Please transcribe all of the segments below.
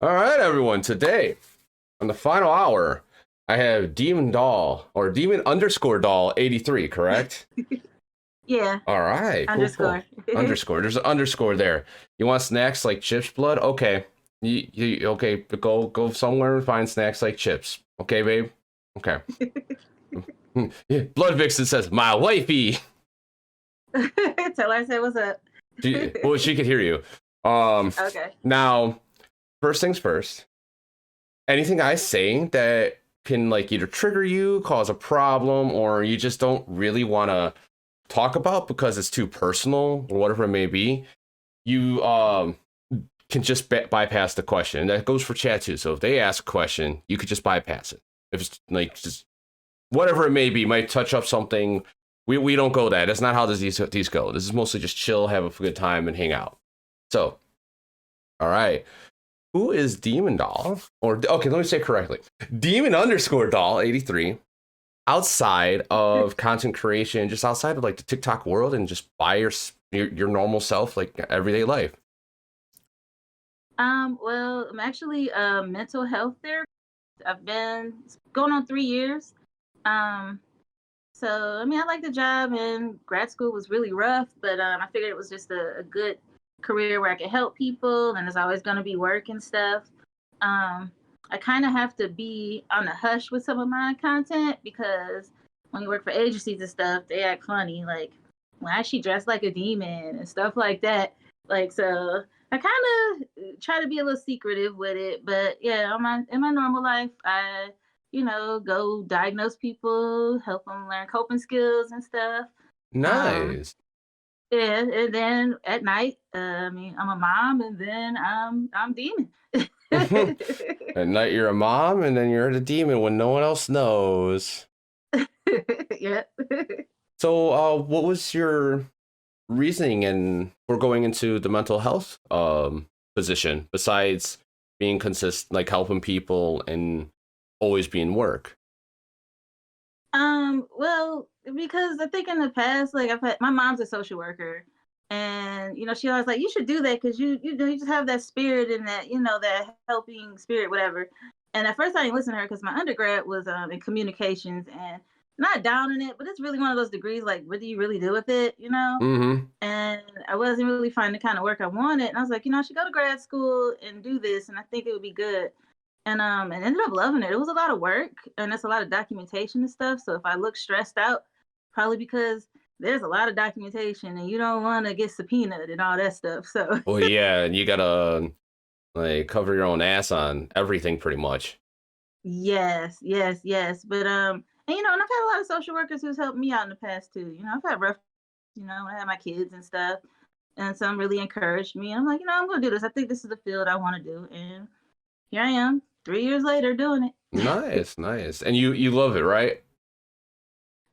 All right, everyone. Today, on the final hour, I have Demon Doll or Demon underscore Doll 83, correct? Yeah, All right, cool. underscore. Underscore. There's an underscore there. You want snacks like chips, blood? Okay. Okay, but go somewhere and find snacks like chips. Okay, babe? Okay. Yeah, Blood Vixen says, my wifey. Tell her I said what's up. She could hear you. Okay. Now, first things first. Anything I say that can like either trigger you, cause a problem, or you just don't really want to talk about because it's too personal or whatever it may be, you can just bypass the question. And that goes for chat too. So if they ask a question, you could just bypass it. If it's like just whatever it may be, might touch up something. We don't go that. That's not how these go. This is mostly just chill, have a good time, and hang out. So, all right. Who is Demon Doll? Or okay, let me say it correctly. Demon underscore Doll 83. Outside of content creation, just outside of like the TikTok world, and just by your normal self, like everyday life. Well, I'm actually a mental health therapist. I've been going on 3 years. Um, so I mean, I like the job, and grad school was really rough, but I figured it was just a good career where I could help people, and there's always going to be work and stuff. Um, I kind of have to be on the hush with some of my content because when you work for agencies and stuff, they act funny, like why is she dressed like a demon and stuff like that. Like so, I kind of try to be a little secretive with it, but yeah, in my normal life, I go diagnose people, help them learn coping skills and stuff. Um, Nice. yeah, and then at night, I mean, I'm a mom, and then I'm demon. At night you're a mom, and then you're the demon when no one else knows. Yeah. So, what was your reasoning and for going into the mental health position besides being consistent, like helping people and always being work? Well, because I think in the past, like I've had my mom's a social worker, and she always like you should do that because you just have that spirit and that that helping spirit, whatever. And at first I didn't listen to her because my undergrad was in communications and not down in it, but it's really one of those degrees like what do you really do with it, Mm-hmm. And I wasn't really finding the kind of work I wanted. And I was like, I should go to grad school and do this, and I think it would be good. And ended up loving it. It was a lot of work and it's a lot of documentation and stuff. So if I look stressed out, probably because there's a lot of documentation and you don't want to get subpoenaed and all that stuff. So Well, yeah, and you gotta like cover your own ass on everything pretty much. yes, yes, yes. But and I've had a lot of social workers who's helped me out in the past too. I've had rough, when I had my kids and stuff. And some really encouraged me. I'm like, I'm gonna do this. I think this is the field I want to do. And here I am, 3 years later doing it. Nice, nice. And you love it, right?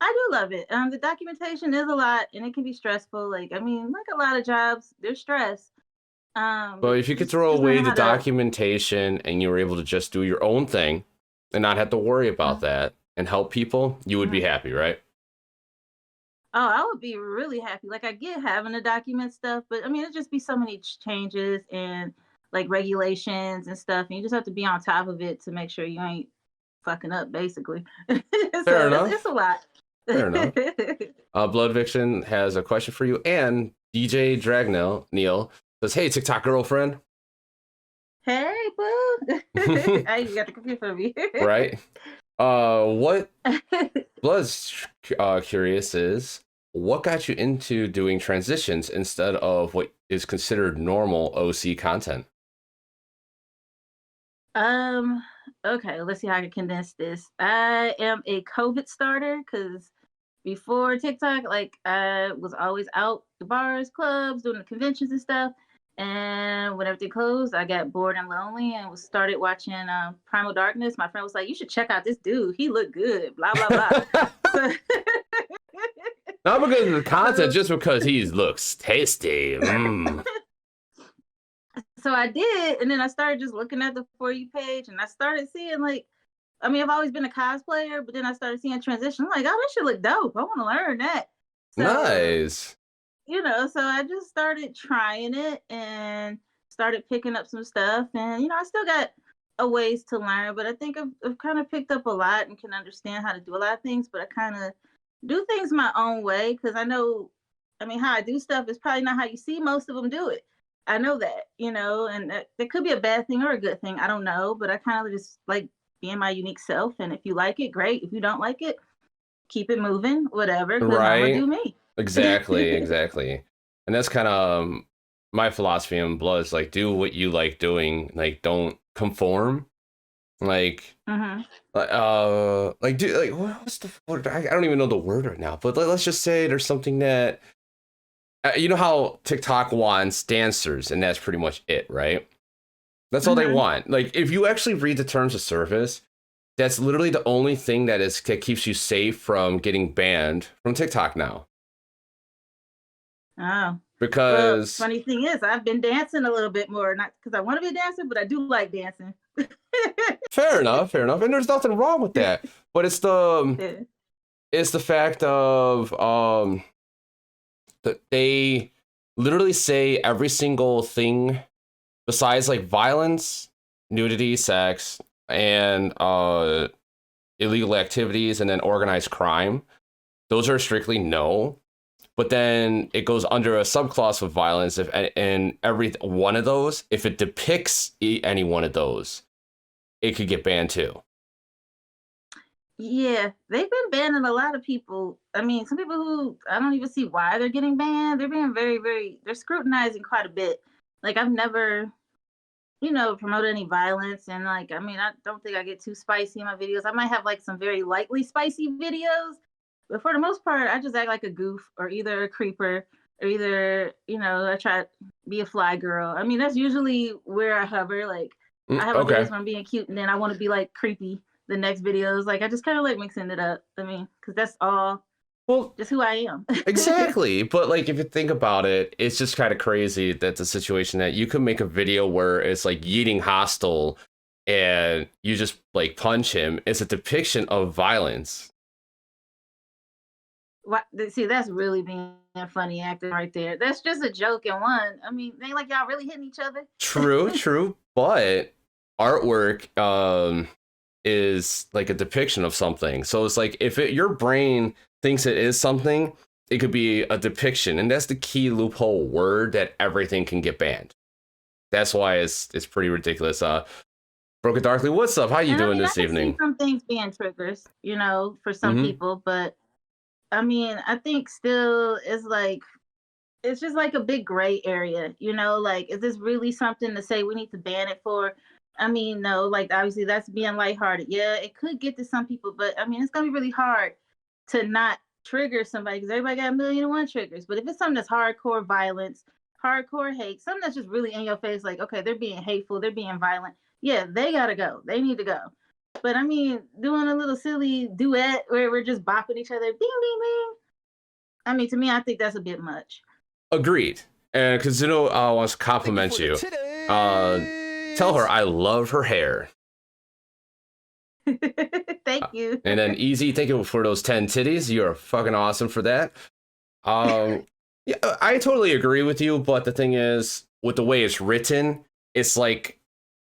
I do love it. The documentation is a lot, and it can be stressful. Like, I mean, like a lot of jobs, there's stress. But But if you could just throw just away learning the how to. documentation and you were able to just do your own thing and not have to worry about Mhm, that and help people, you would be mhm. happy, right? Oh, I would be really happy. Like, I get having to document stuff, but I mean, it just be so many changes and like regulations and stuff, and you just have to be on top of it to make sure you ain't fucking up, basically. So Fair it's enough. a lot. Fair enough. Blood Vixen has a question for you, and DJ Dragnell Neil says, "Hey, TikTok girlfriend." Hey, boo! I you got the computer for me. Right? What Blood's curious is what got you into doing transitions instead of what is considered normal OC content? Um, okay, let's see how I can condense this. I am a COVID starter because before TikTok, like I was always out the bars, clubs, doing the conventions and stuff. And when everything closed, I got bored and lonely and was started watching Primal Darkness. My friend was like, "You should check out this dude. He looked good." Blah blah blah. So, Not because of the content, so just because he looks tasty. Mm. so I did, and then I started just looking at the For You page, and I started seeing like, I mean, I've always been a cosplayer, but then I started seeing transition. I'm like, oh, that should look dope. I want to learn that. So Nice. so I just started trying it and started picking up some stuff, and I still got a ways to learn, but I think I've kind of picked up a lot and can understand how to do a lot of things. But I kind of do things my own way because I know, I mean, how I do stuff is probably not how you see most of them do it. I know that, and that could be a bad thing or a good thing. I don't know, but I kind of just like being my unique self. And if you like it, great. If you don't like it, keep it moving, whatever, because I'm gonna do Right. me. Exactly. And that's kind of my philosophy in blood is like do what you like doing, like don't conform. Like hmm like do like what's the what, I don't even know the word right now, but let's just say there's something that you know how TikTok wants dancers and that's pretty much it, right? That's all they hmm want. Like if you actually read the terms of service, that's literally the only thing that keeps you safe from getting banned from TikTok now. Oh. Well, Because funny thing is, I've been dancing a little bit more, not because I want to be a dancer, but I do like dancing. fair enough, and there's nothing wrong with that. But Yeah. it's the fact of that they literally say every single thing besides like violence, nudity, sex, and illegal activities, and then organized crime. Those are strictly no. But then it goes under a subclause of violence if and every one of those, if it depicts any one of those, it could get banned too. Yeah, they've been banning a lot of people. I mean, some people who I don't even see why they're getting banned. They're being very, very, they're scrutinizing quite a bit. Like, I've never, promoted any violence. And, like, I mean, I don't think I get too spicy in my videos. I might have, like, some very lightly spicy videos. But for the most part, I just act like a goof or either a creeper or either, I try to be a fly girl. I mean, that's usually where I hover. Like, I have my Okay. videos where I'm being cute and then I want to be, like, creepy the next videos. Like I just kind of like mixing it up. I mean, because that's all Well, just who I am. exactly. But like if you think about it, it's just kind of crazy that the situation that you could make a video where it's like yeeting hostile and you just like punch him. It's a depiction of violence. See, that's really being funny acting right there. That's just a joke and one. I mean, they like y'all really hitting each other. True. But artwork is like a depiction of something. So it's like if your brain thinks it is something, it could be a depiction, and that's the key loophole word that everything can get banned. That's why it's pretty ridiculous. Broken Darkly, what's up? How you And I doing mean, I this can see evening? some things being triggers, for some Mm-hmm. people, but I mean, I think still it's just like a big gray area, like is this really something to say we need to ban it for? I mean, no, like obviously that's being lighthearted. Yeah, it could get to some people, but I mean it's gonna be really hard to not trigger somebody because everybody got a million and one triggers. But if it's something that's hardcore violence, hardcore hate, something that's just really in your face, like okay, they're being hateful, they're being violent, yeah, they gotta go. They need to go. But I mean, doing a little silly duet where we're just bopping each other, bing, bing, bing. I mean, to me, I think that's a bit much. Agreed. And because wants to compliment you, tell her I love her hair. Thank you. And then Easy, thank you for those 10 titties. You're fucking awesome for that. Yeah, I totally agree with you, but the thing is, with the way it's written, it's like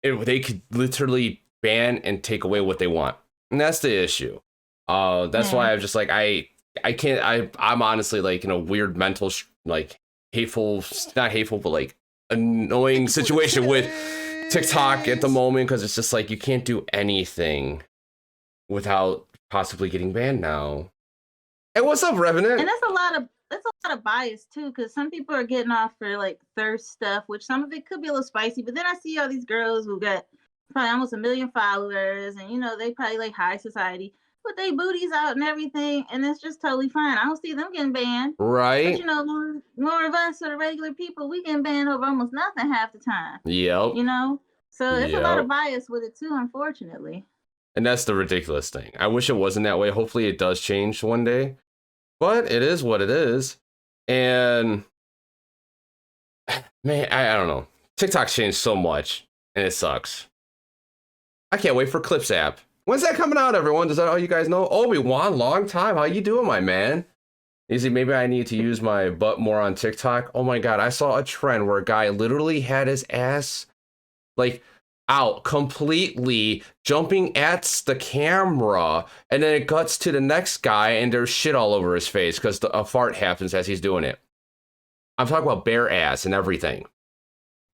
they could literally ban and take away what they want, and that's the issue. That's why I'm just like I can't. I'm honestly like in a weird mental like hateful, not hateful, but like annoying situation with TikTok at the moment because it's just like you can't do anything without possibly getting banned now. Hey, what's up, Revenant? And that's a lot of bias too, because some people are getting off for like thirst stuff, which some of it could be a little spicy. But then I see all these girls who got probably almost 1 million followers, and they probably like high society, put their booties out and everything, and it's just totally fine. I don't see them getting banned. But Right? more of us are the regular people, we get banned over almost nothing half the time. Yep. So it's a lot of Yep. bias with it too, unfortunately. And that's the ridiculous thing. I wish it wasn't that way. Hopefully it does change one day. But it is what it is. And man, I don't know. TikTok's changed so much and it sucks. I can't wait for Clips app. When's that coming out, everyone? Does that all you guys know? Obi-Wan, long time. How you doing, my man? You see, maybe I need to use my butt more on TikTok. Oh my God, I saw a trend where a guy literally had his ass like out completely, jumping at the camera, and then it cuts to the next guy and there's shit all over his face because a fart happens as he's doing it. I'm talking about bare ass and everything.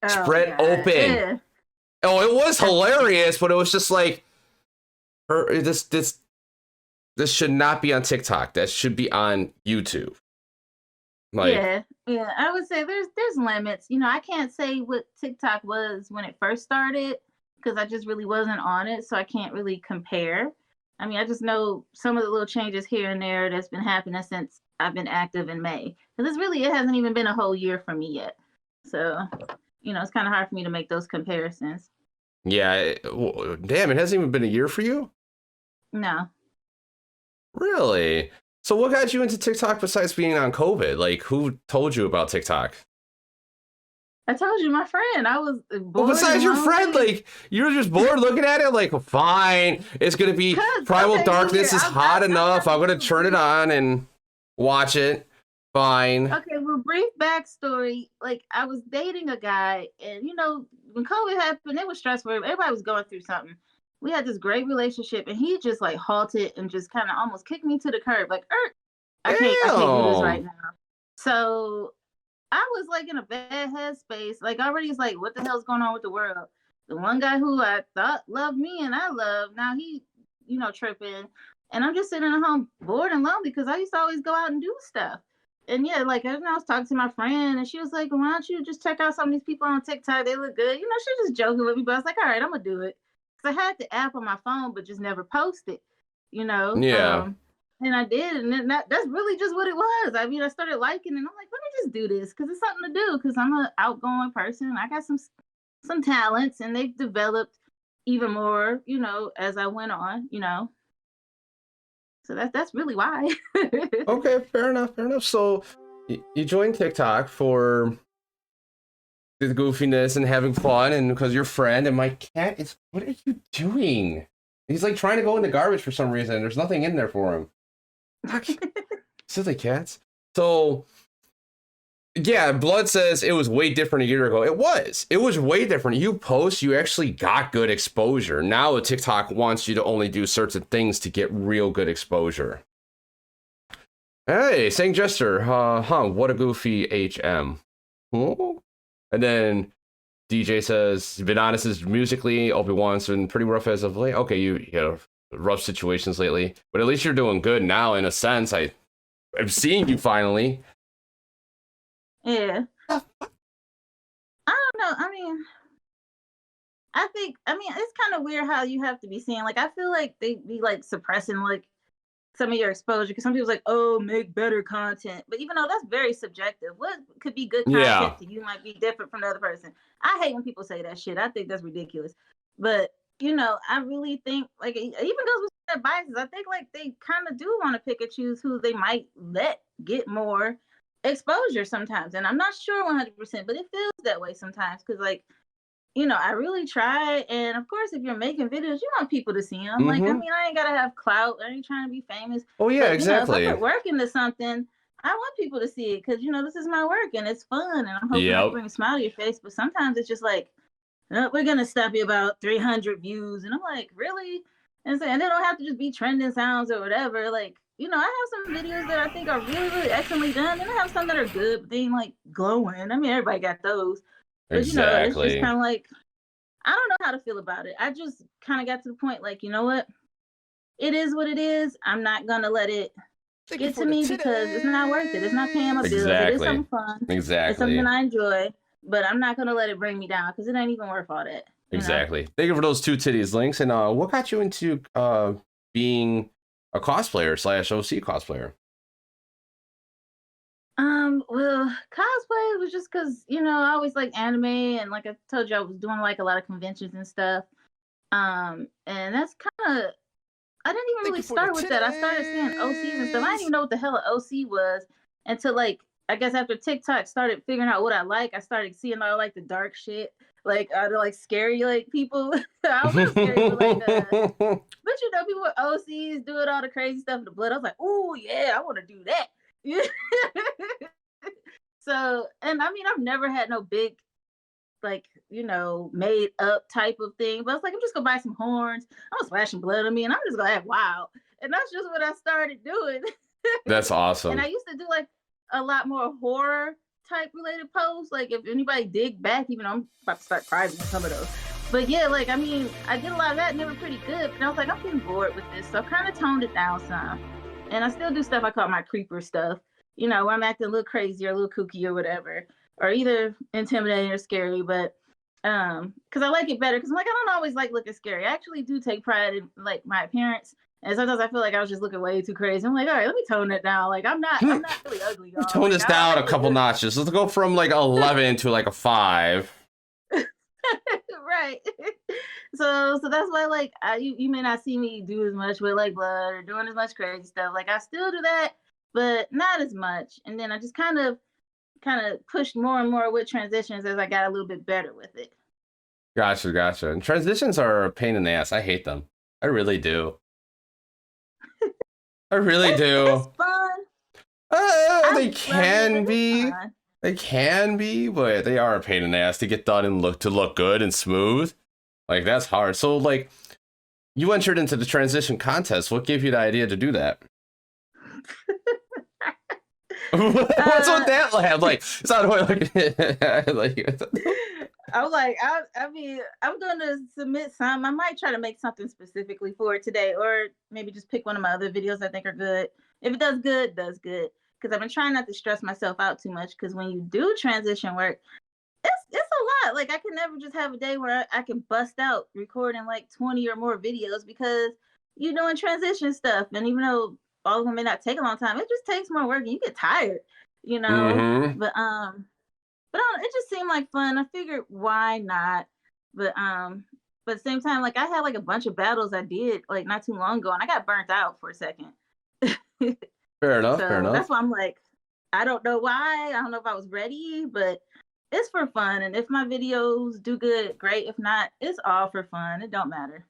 Oh Spread God. open. Yeah. Oh, it was hilarious, but it was just like this should not be on TikTok. That should be on YouTube. Like, Yeah. I would say there's limits. You know, I can't say what TikTok was when it first started because I just really wasn't on it, so I can't really compare. I mean, I just know some of the little changes here and there that's been happening since I've been active in May. Because it hasn't even been a whole year for me yet. So, you know, it's kind of hard for me to make those comparisons. yeah, damn, it hasn't even been a year for you? No. Really? So what got you into TikTok besides being on COVID? Like, who told you about TikTok? I told you, my friend, I was bored. Well, besides your friend, lonely. like, you're just bored looking at it, like, fine, it's gonna be Primal okay, Darkness here, is hot enough. I'm gonna turn it brief- on and watch it. Fine. Okay, well, brief backstory. Like, I was dating a guy, and you know, when COVID happened, it was stressful. Everybody was going through something. We had this great relationship, and he just like halted and just kind of almost kicked me to the curb, like, I can't do this right Damn. now. So I was like in a bad headspace. Like already, it's like, what the hell's going on with the world? The one guy who I thought loved me and I love, now he, you know, tripping. And I'm just sitting at home bored and lonely because I used to always go out and do stuff. And yeah, like I was talking to my friend and she was like, why don't you just check out some of these people on TikTok? They look good. You know, she was just joking with me, but I was like, all right, I'm gonna do it. Because I had the app on my phone, but just never posted, you know. Yeah. And I did, and that's really just what it was. I mean, I started liking it, and I'm like, let me just do this because it's something to do. Because I'm an outgoing person. I got some talents, and they've developed even more, you know, as I went on, you know. So that's really why. Okay, fair enough, fair enough. So you joined TikTok for the goofiness and having fun and because your friend, and my cat is, what are you doing? He's like trying to go in the garbage for some reason. There's nothing in there for him. Silly cats. So yeah, Blood says it was way different a year ago. It was way different. You post, you actually got good exposure. Now TikTok wants you to only do certain things to get real good exposure. Hey, Saying Jester, what a goofy HM. Oh. And then DJ says, been honest, is musically, Obi-Wan's been pretty rough as of late. Okay, you know, rough situations lately, but at least you're doing good now in a sense. I'm seeing you finally. Yeah. I don't know. I mean, it's kind of weird how you have to be seeing. Like, I feel like they be like suppressing like some of your exposure because some people's like, oh, make better content. But even though that's very subjective, what could be good content Yeah. to you might be different from the other person. I hate when people say that shit. I think that's ridiculous. But you know, I really think like it even goes with their biases. I think like they kind of do want to pick and choose who they might let get more exposure sometimes. And I'm not sure 100%, but it feels that way sometimes because like, you know, I really try. And of course, if you're making videos, you want people to see them. Like, I mean, I ain't gotta have clout. I ain't trying to be famous. Oh yeah, But exactly. you know, if I put work into something, I want people to see it because you know this is my work and it's fun and I'm hoping I bring a smile to your face. But sometimes it's just like, oh, we're gonna stop you about 300 views, and I'm like, really? And so, and they don't have to just be trending sounds or whatever. Like, you know, I have some videos that I think are really, really excellently done, and I have some that are good, but they ain't like glowing. I mean, everybody got those. But you know, it's just kind of like, I don't know how to feel about it. I just kind of got to the point, like, you know what? It is what it is. I'm not gonna let it get to me because it's not worth it. It's not paying my bills. It is something fun. Exactly. It's something I enjoy, but I'm not gonna let it bring me down because it ain't even worth all that. Exactly. Know? Thank you for those two titties links. And what got you into being a cosplayer / OC cosplayer? Well, cosplay was just because, you know, I always like anime, and like I told you, I was doing like a lot of conventions and stuff. And that's kind of, I didn't even really start with that. I started seeing OCs and stuff. I didn't even know what the hell an OC was until like, I guess after TikTok started figuring out what I like, I started seeing all like the dark shit, like the like scary like people. I love scary, but like but you know, people with OCs doing all the crazy stuff in the blood. I was like, oh yeah, I want to do that. So, and I mean, I've never had no big, like, made up type of thing. But it's like, I'm just gonna buy some horns. I'm splashing blood on me, and I'm just gonna act wild. And that's just what I started doing. That's And awesome. I used to do like a lot more horror type related posts. Like if anybody dig back, even though I'm about to start private some of those. But yeah, like I mean, I did a lot of that and they were pretty good. But I was like, I'm getting bored with this. So I kind of toned it down some. And I still do stuff I call my creeper stuff. Where I'm acting a little crazy or a little kooky or whatever. Or either intimidating or scary, but because I like it better. Because I'm like, I don't always like looking scary. I actually do take pride in like my appearance. And sometimes I feel like I was just looking way too crazy. I'm like, all right, let me tone it down. Like I'm not really ugly, y'all. Tone Like this down I a couple notches. Let's go from like 11 to like a 5. right. So that's why like you may not see me do as much with like blood or doing as much crazy stuff. Like I still do that, but not as much. And then I just kind of pushed more and more with transitions as I got a little bit better with it. Gotcha. And transitions are a pain in the ass. I hate them. I really do. I really It's do. fun. I They love it, can but it's be. fun. They can be, but they are a pain in the ass to get done and look good and smooth. Like that's hard. So like you entered into the transition contest. What gave you the idea to do that? What's with uh, that laugh? Like it's not like I'm like, I mean, I'm gonna submit some. I might try to make something specifically for it today, or maybe just pick one of my other videos I think are good. If it does good, does good. Because I've been trying not to stress myself out too much. Because when you do transition work, it's a lot. Like I can never just have a day where I can bust out recording like 20 or more videos because you're doing transition stuff, and even though all of them may not take a long time, it just takes more work, and you get tired, you know. mm-hmm. But it just seemed like fun. I figured why not? But at the same time, like I had like a bunch of battles I did like not too long ago, and I got burnt out for a second. Fair enough, fair So that's enough. why I'm like, I don't know why. I don't know if I was ready, but it's for fun. And if my videos do good, great. If not, it's all for fun. It don't matter.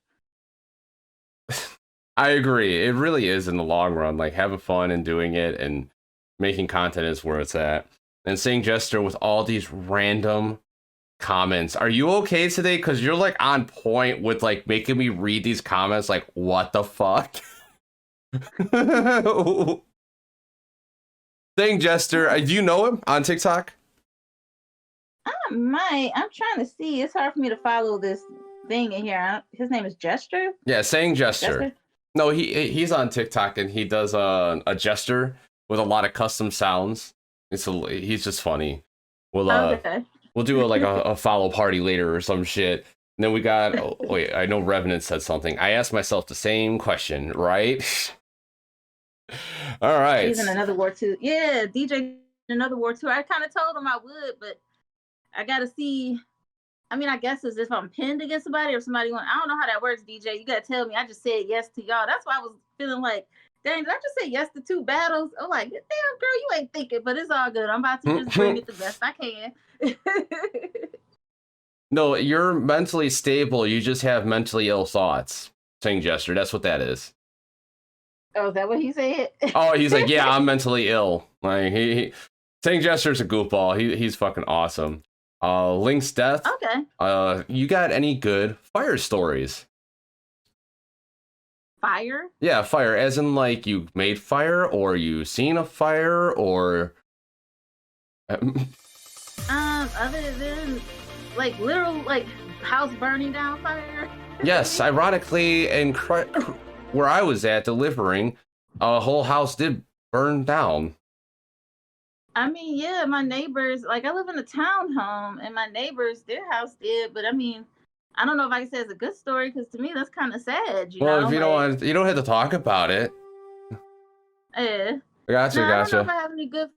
I agree. It really is in the long run. Like having fun and doing it and making content is where it's at. And seeing Jester with all these random comments. Are you okay today? Because you're like on point with like making me read these comments. Like, what the fuck? Saying Jester, do you know him on TikTok? I might. I'm trying to see. It's hard for me to follow this thing in here. His name is Gesture. Yeah, saying Jester. Jester. No, he's on TikTok and he does a Jester with a lot of custom sounds. He's just funny. We'll Okay. we'll do a follow party later or some shit. And then we got wait, I know Revenant said something. I asked myself the same question, right? All right. He's in another war too. Yeah, DJ in another war too. I kind of told him I would, but I gotta see. I mean, I guess it's if I'm pinned against somebody or somebody want. I don't know how that works, DJ. You gotta tell me. I just said yes to y'all. That's why I was feeling like, dang, did I just say yes to 2 battles? I'm like, damn, girl, you ain't thinking, but it's all good. I'm about to just bring it the best I can. No, you're mentally stable. You just have mentally ill thoughts. Saying Jester. That's what that is. Oh, is that what he said? Oh, he's like, yeah, I'm mentally ill. Like saying Jester's a goofball. He's fucking awesome. Link's death. Okay. You got any good fire stories? Fire? Yeah, fire. As in, like, you made fire, or you seen a fire, or Other than like literal like house burning down fire. yes, ironically, and where I was at delivering, a whole house did burn down. I mean, yeah, my neighbors, like I live in a townhome and my neighbors, their house did, but I mean, I don't know if I can say it's a good story because to me that's kind of sad, Well, if know? you don't Like, want, you don't have to talk about it. yeah. Gotcha, No, I don't know if gotcha. I have any good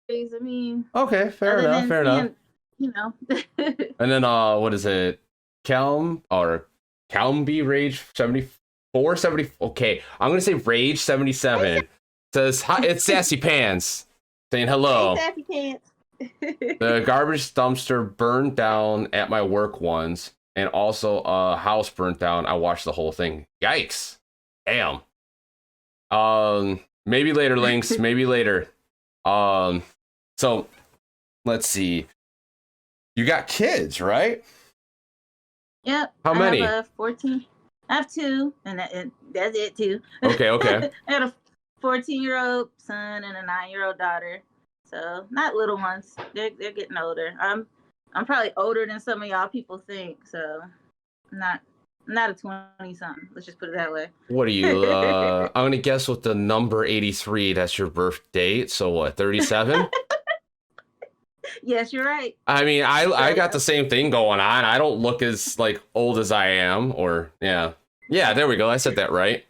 stories. I mean, Okay, fair other enough, than fair enough. seeing, you know. And then, what is it? Calmby Rage 74, 70. Okay, I'm gonna say Rage 77. Says, hi, it's Sassy Pants saying hello. Hey, Sappy Pants. The garbage dumpster burned down at my work once, and also a house burnt down. I watched the whole thing. Yikes. Damn. Maybe later, Links. Maybe later. So let's see. You got kids, right? Yep. How I have many? a 14. I have two, and that's it too. Okay, okay. I had a 14-year-old son and a 9-year-old daughter. So not little ones. They're getting older. I'm probably older than some of y'all people think. So I'm not a 20 something. Let's just put it that way. What are you? I'm gonna guess with the number 83. That's your birth date. So what? 37. Yes, you're right. I mean, I So got the same thing going on. I don't look as like old as I am, or yeah. There we go. I said that right.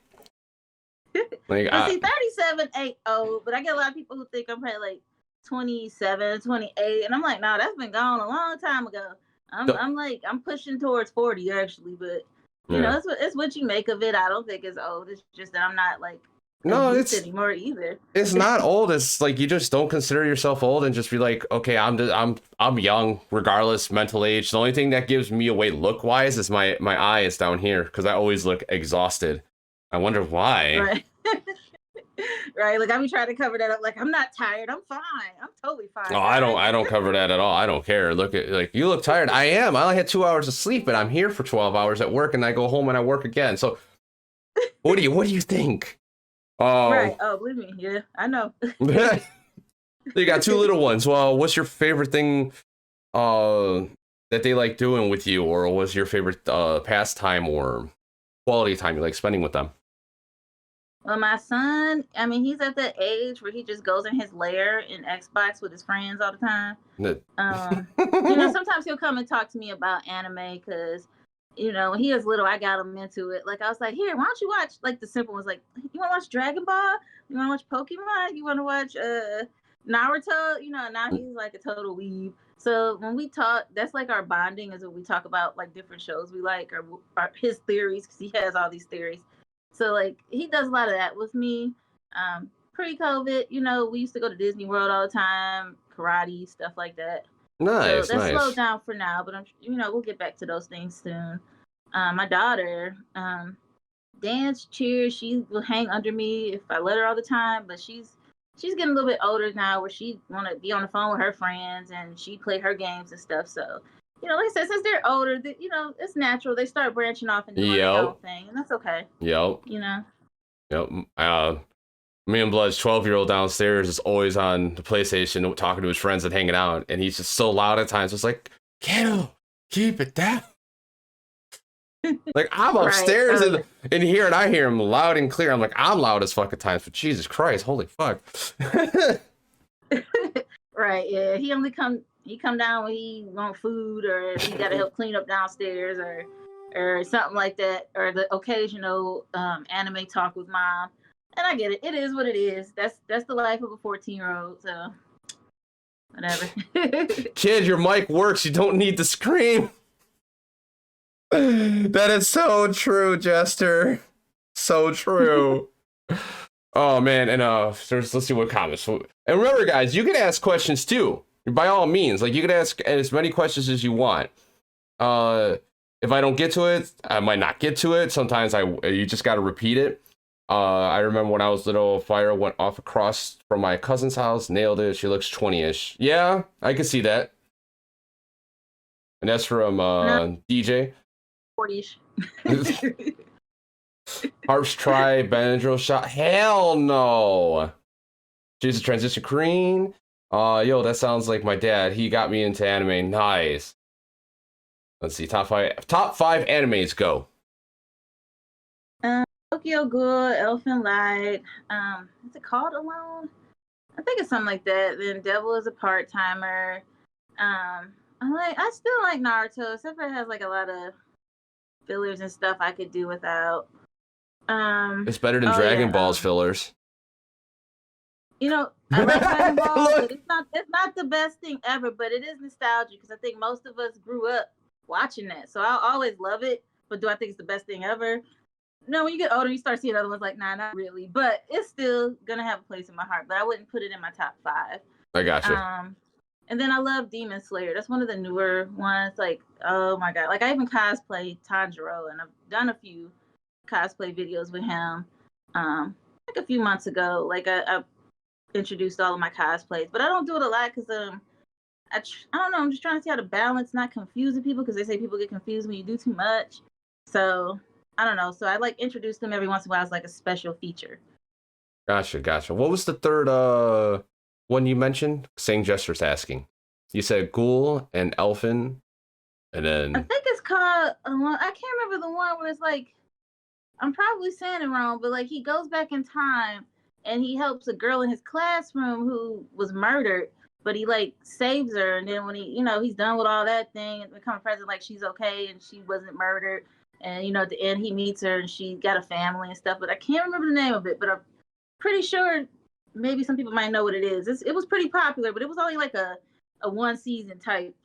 Like, but see, 37 ain't old, but I get a lot of people who think I'm probably like 27, 28, and I'm like, no, that's been gone a long time ago. I'm pushing towards 40 actually, but you know, it's what you make of it. I don't think it's old. It's just that I'm not like no, youth anymore either. it's not old. It's like you just don't consider yourself old and just be like, okay, I'm young regardless mental age. The only thing that gives me away look wise is my eye is down here because I always look exhausted. I wonder why. Right. Right. Like I be trying to cover that up. Like I'm not tired. I'm fine. I'm totally fine. Oh, I don't cover that at all. I don't care. Look at like you look tired. I am. I only had 2 hours of sleep, and I'm here for 12 hours at work, and I go home and I work again. So, what do you think? Oh, right. Oh, believe me. Yeah, I know. you got two little ones. Well, what's your favorite thing that they like doing with you, or what's your favorite pastime or quality time you like spending with them? Well, my son, I mean, he's at the age where he just goes in his lair in Xbox with his friends all the time. You know, sometimes he'll come and talk to me about anime because, you know, when he was little, I got him into it. Like, I was like, here, why don't you watch, like, the simple ones? Like, you want to watch Dragon Ball? You want to watch Pokemon? You want to watch Naruto? You know, now he's like a total weeb. So when we talk, that's like our bonding is when we talk about, like, different shows we like or his theories because he has all these theories. So like he does a lot of that with me. Pre-COVID, you know, we used to go to Disney World all the time, karate, stuff like that. Nice, So that's nice. slowed down for now, but you know, we'll get back to those things soon. My daughter, dance, cheer, she will hang under me if I let her all the time, but she's getting a little bit older now where she want to be on the phone with her friends and she play her games and stuff. So you know, like I said, since they're older, you know, it's natural. They start branching off and doing their own thing, and that's okay. Yep. You know. Yep. Me and Blood's 12-year-old downstairs is always on the PlayStation talking to his friends and hanging out, and he's just so loud at times. It's like, kiddo, keep it down. Like I'm upstairs in here and I hear him loud and clear. I'm like, I'm loud as fuck at times, but Jesus Christ, holy fuck. Right, yeah. He come down when he want food or he gotta help clean up downstairs or something like that, or the occasional anime talk with mom. And I get it. It is what it is. That's the life of a 14-year-old, so whatever. Kid, your mic works. You don't need to scream. That is so true, Jester. So true. Oh man, and let's see what comments. And remember, guys, you can ask questions too. By all means, like you can ask as many questions as you want. If I don't get to it, I might not get to it. Sometimes you just got to repeat it. I remember when I was little, a fire went off across from my cousin's house. Nailed it. She looks 20-ish. Yeah, I can see that. And that's from DJ. 40-ish. Harps try Benadryl shot. Hell no. She's a transition queen. Yo, that sounds like my dad. He got me into anime. Nice. Let's see. Top five animes. Go. Tokyo Ghoul, Elfin Light. Is it called Alone? I think it's something like that. Then Devil is a part timer. I still like Naruto, except for it has like a lot of fillers and stuff I could do without. It's better than Dragon Ball's fillers. You know, I like Dragon Ball, but it's not the best thing ever, but it is nostalgic because I think most of us grew up watching that. So I'll always love it, but do I think it's the best thing ever? No, when you get older, you start seeing other ones like, nah, not really. But it's still gonna have a place in my heart, but I wouldn't put it in my top 5. I got you. And then I love Demon Slayer. That's one of the newer ones. Like, oh my god! Like I even cosplay Tanjiro, and I've done a few cosplay videos with him. Like a few months ago. Like I introduced all of my cosplays. But I don't do it a lot because I don't know. I'm just trying to see how to balance not confusing people because they say people get confused when you do too much. So I don't know. So I like introduce them every once in a while as like a special feature. Gotcha. What was the third one you mentioned? Saying Jester's asking. You said Ghoul and Elfin, and I then think it's called. I can't remember the one where it's like I'm probably saying it wrong, but like he goes back in time and he helps a girl in his classroom who was murdered, but he like saves her, and then when he's done with all that thing and become president, like she's okay and she wasn't murdered, and at the end he meets her and she got a family and stuff, but I can't remember the name of it, but I'm pretty sure maybe some people might know what it is. It was pretty popular, but it was only like a one season type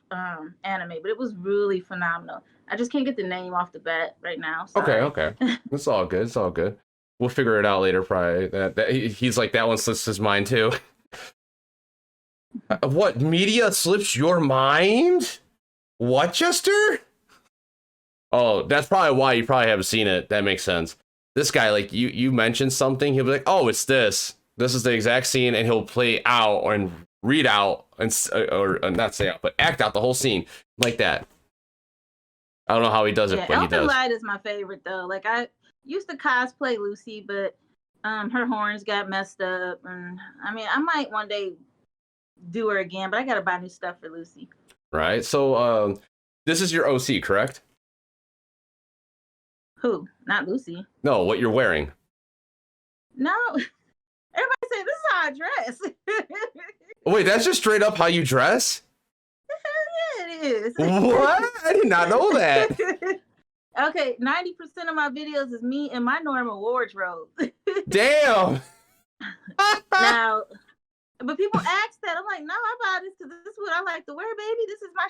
anime, but it was really phenomenal. I just can't get the name off the bat right now. Sorry. okay. It's all good. It's all good. We'll figure it out later. Probably that he's like that one slips his mind too. What media slips your mind? What, Chester? Oh, that's probably why you probably haven't seen it. That makes sense. This guy, like you mentioned something, he'll be like, "Oh, it's this. This is the exact scene," and he'll play out and read out and or not say out, but act out the whole scene like that. I don't know how he does it, but he does. Light is my favorite though. Like I used to cosplay Lucy, but her horns got messed up, and I mean I might one day do her again, but I gotta buy new stuff for Lucy. Right. So this is your OC, correct? Who? Not Lucy. No, what you're wearing. No. Everybody say this is how I dress. Wait, that's just straight up how you dress? Hell yeah, it is. What? I did not know that. Okay, 90% of my videos is me in my normal wardrobe. Damn. Now, but people ask that. I'm like, no, I buy this because this is what I like to wear, baby. This is my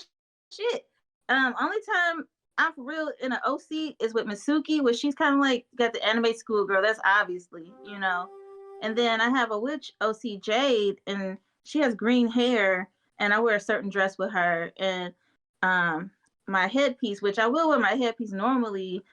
shit. Only time I'm for real in an OC is with Misuki, where she's kind of like got the anime schoolgirl. That's obviously, And then I have a witch OC Jade, and she has green hair, and I wear a certain dress with her. And my headpiece, which I will wear my headpiece normally,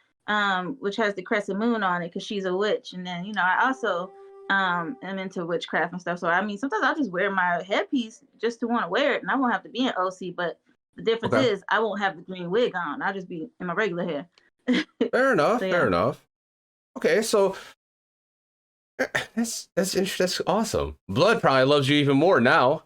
which has the crescent moon on it because she's a witch. And then, I also am into witchcraft and stuff. So, I mean, sometimes I'll just wear my headpiece just to want to wear it, and I won't have to be in OC. But the difference is I won't have the green wig on. I'll just be in my regular hair. Fair enough. So, yeah. Fair enough. Okay, so that's interesting. That's awesome. Blood probably loves you even more now.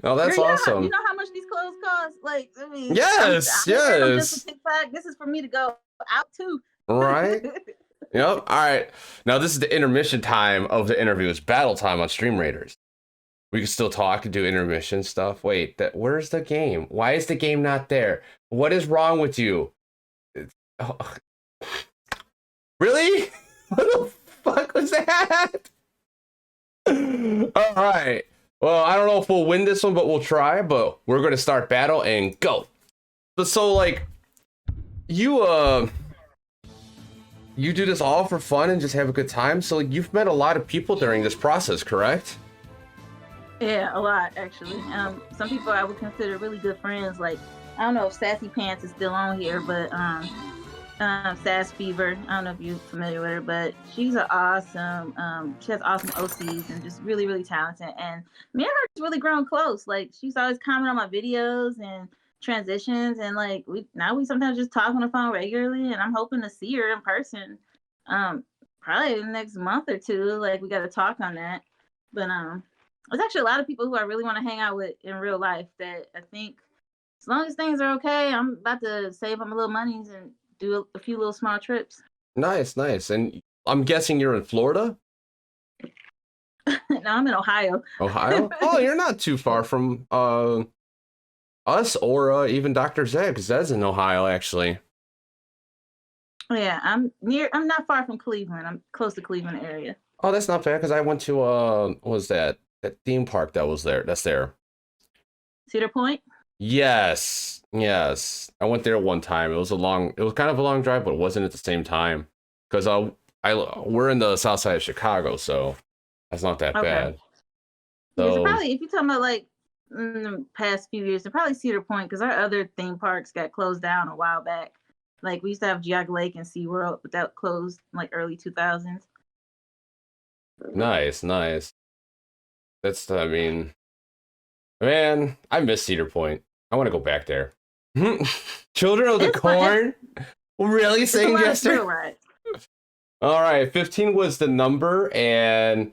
Oh, that's awesome. You know how much these clothes cost? Like, I mean, yes. Just TikTok. This is for me to go out too. Right. Yep. All right. Now this is the intermission time of the interview. It's battle time on Stream Raiders. We can still talk and do intermission stuff. Wait, where's the game? Why is the game not there? What is wrong with you? Really? What the fuck was that? All right. Well, I don't know if we'll win this one, but we'll try. But we're going to start battle and go. So like, you do this all for fun and just have a good time. So like, you've met a lot of people during this process, correct? Yeah, a lot actually. Some people I would consider really good friends. Like, I don't know if Sassy Pants is still on here, but Sass Fever. I don't know if you're familiar with her, but she's an awesome. She has awesome OCs and just really, really talented. And me and her has really grown close. Like, she's always commenting on my videos and transitions, and like we sometimes just talk on the phone regularly. And I'm hoping to see her in person, probably in the next month or two. Like, we got to talk on that. But there's actually a lot of people who I really want to hang out with in real life that I think, as long as things are okay, I'm about to save up my little monies and do a few little small trips. Nice. And I'm guessing you're in Florida? No, I'm in Ohio. Ohio? Oh, you're not too far from us or even Dr. Zed, because Zed's in Ohio, actually. Yeah, I'm not far from Cleveland. I'm close to Cleveland area. Oh, that's not fair, because I went to, what was that theme park that's there? Cedar Point? Yes. I went there one time. It was kind of a long drive, but it wasn't at the same time. Because we're in the south side of Chicago, so that's not that bad. So, yeah, so probably, if you're talking about like in the past few years, so probably Cedar Point, because our other theme parks got closed down a while back. Like, we used to have Geauga Lake and SeaWorld, but that closed in like early 2000s. Nice, nice. That's, I mean, man, I miss Cedar Point. I want to go back there. Children of the It's fun. Corn? Really, It's a saying lot of Jester? thrill rides. All right, 15 was the number, and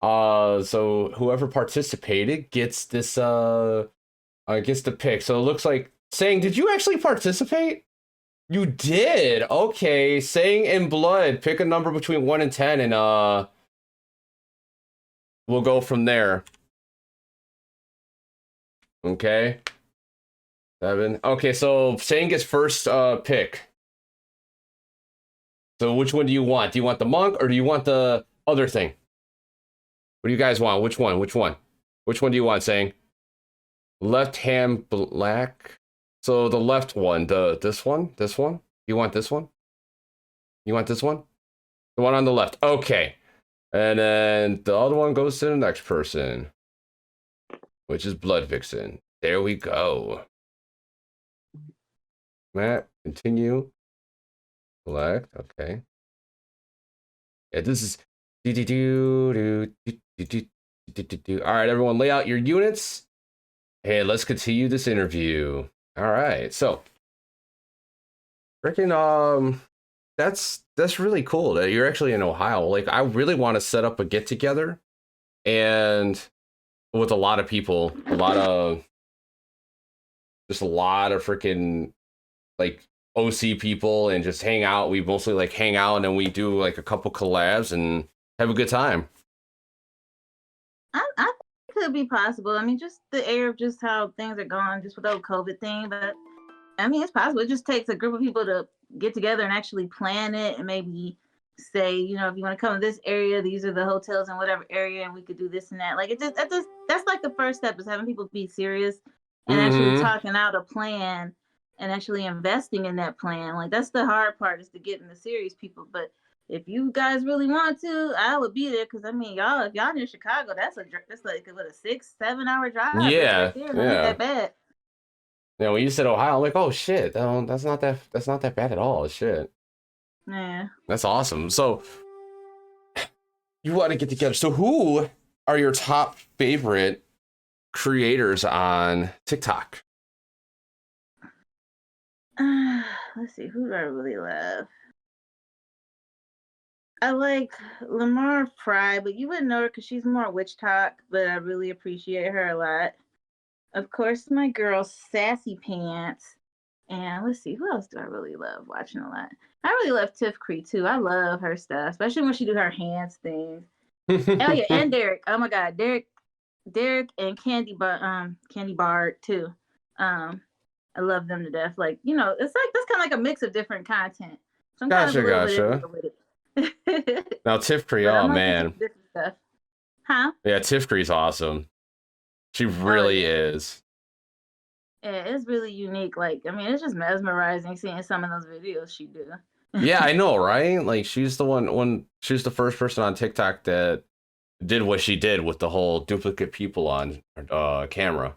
so whoever participated gets this gets the pick. So it looks like saying, did you actually participate? You did. Okay, saying in blood, pick a number between 1 and 10, and we'll go from there. Okay. 7. Okay, so saying gets first pick. So which one do you want? Do you want the monk or do you want the other thing? What do you guys want? Which one? Which one? Which one do you want, saying? Left hand black. So the left one, this one? This one? You want this one? You want this one? The one on the left. Okay. And then the other one goes to the next person, which is Blood Vixen. There we go. Matt, continue. Select. Okay. Yeah, this is. All right, everyone, lay out your units. Hey, let's continue this interview. All right, so freaking that's really cool that you're actually in Ohio. Like, I really want to set up a get together, and with a lot of people, a lot of freaking like OC people, and just hang out. We mostly like hang out, and then we do like a couple collabs and have a good time. I think it could be possible. I mean, just the air of just how things are going, just with the whole COVID thing. But I mean, it's possible. It just takes a group of people to get together and actually plan it, and maybe say, you know, if you want to come to this area, these are the hotels in whatever area, and we could do this and that. Like, that's like the first step, is having people be serious and actually Mm-hmm. talking out a plan and actually investing in that plan. Like, that's the hard part, is to get in the serious people. But if you guys really want to, I would be there, because I mean, y'all, if y'all near Chicago, that's like what, a 6-7 hour drive just right Yeah, there. Not yeah. that bad. Yeah, when you said Ohio, I'm like, oh shit, that's not that bad at all. Shit, Yeah. that's awesome. So you want to get together. So who are your top favorite creators on TikTok? Let's see, who do I really love? I like Lamar Fry, but you wouldn't know her because she's more witch talk, but I really appreciate her a lot. Of course, my girl Sassy Pants. And let's see, who else do I really love watching a lot? I really love Tiff Cree too. I love her stuff, especially when she do her hands things. Oh yeah, and Derek. Oh my God, Derek and Candy Bard too. I love them to death. Like, you know, it's like that's kind of like a mix of different content. So I'm kind of Gotcha, a little bit gotcha. everywhere with it. Now Tiff Cree, But oh I'm liking man, some different stuff. Huh? yeah, Tiff Cree's awesome. She Oh really yeah. is. Yeah, it's really unique. Like, I mean, it's just mesmerizing seeing some of those videos she do. Yeah, I know, right? Like, she's the one when she was the first person on TikTok that did what she did with the whole duplicate people on camera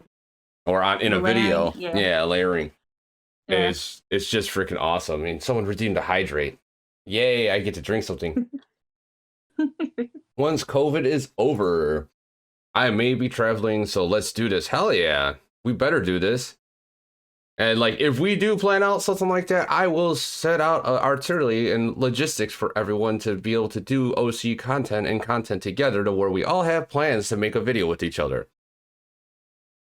or on in The a layering, video. yeah. Yeah, layering. Yeah. It's just freaking awesome. I mean, someone redeemed a hydrate. Yay, I get to drink something. Once COVID is over, I may be traveling, so let's do this. Hell yeah. We better do this. And like, if we do plan out something like that, I will set out artillery and logistics for everyone to be able to do OC content and content together, to where we all have plans to make a video with each other.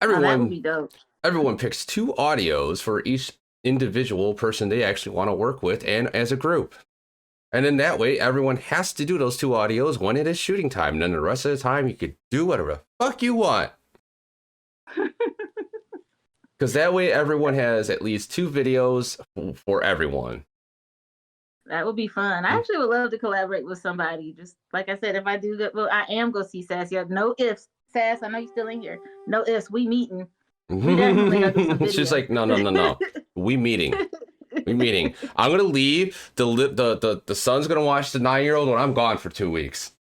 Oh, that would Everyone be dope. everyone picks 2 audios for each individual person they actually want to work with and as a group. And in that way, everyone has to do those 2 audios when it is shooting time. And then the rest of the time, you could do whatever the fuck you want. Because that way, everyone has at least 2 videos for everyone. That would be fun. I actually would love to collaborate with somebody. Just like I said, if I do good, well, I am go see Sass. Yeah, no ifs. Sass, I know you're still in here. No ifs. We meeting. We definitely gonna do some video. She's like, no. We meeting. We meeting. I'm gonna leave. The son's gonna watch the 9-year-old when I'm gone for 2 weeks.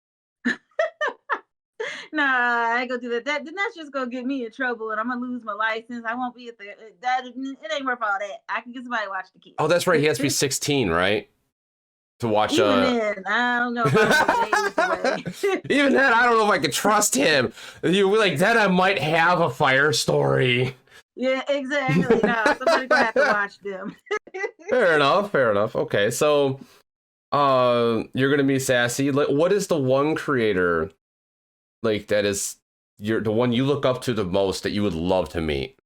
Nah, I ain't gonna do that. Then that's just gonna get me in trouble, and I'm gonna lose my license. I won't be at the that. It ain't worth all that. I can get somebody to watch the kids. Oh, that's right. He has to be 16, right? to watch Even then, I don't know if I want to date this way. even then, I don't know if I could trust him. You like then I might have a fire story. Yeah, exactly. No, somebody's gonna have to watch them. Fair enough, fair enough. Okay, so you're gonna be sassy. Like, what is the one creator like that is the one you look up to the most that you would love to meet?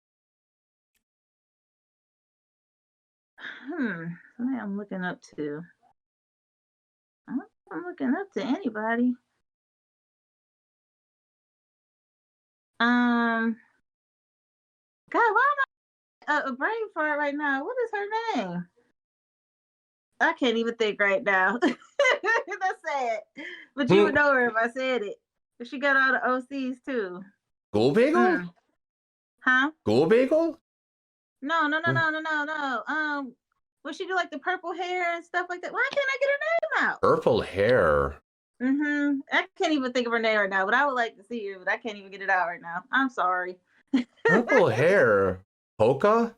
Somebody I'm looking up to. I'm looking up to anybody. God, why am I a brain fart right now? What is her name? I can't even think right now. That's sad. But you would know her if I said it. But she got all the OCs too. Ghoul Bagel? Huh? Ghoul Bagel? No. Would she do like the purple hair and stuff like that? Why can't I get her name out? Purple hair. I can't even think of her name right now, but I would like to see her, but I can't even get it out right now. I'm sorry. Purple hair. Polka?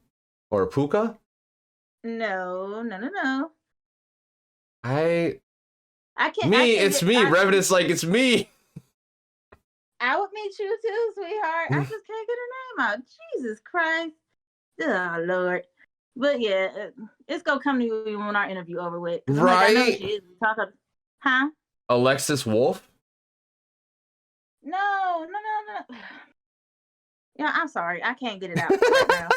Or Puka? No. I can't. It's me. Revenant's like, it's me. I would meet you too, sweetheart. I just can't get her name out. Jesus Christ. Oh, Lord. But yeah, it's going to come to you when our interview over with. Right? I know she is. Huh? Alexis Wolf? No. Yeah, I'm sorry. I can't get it out right now.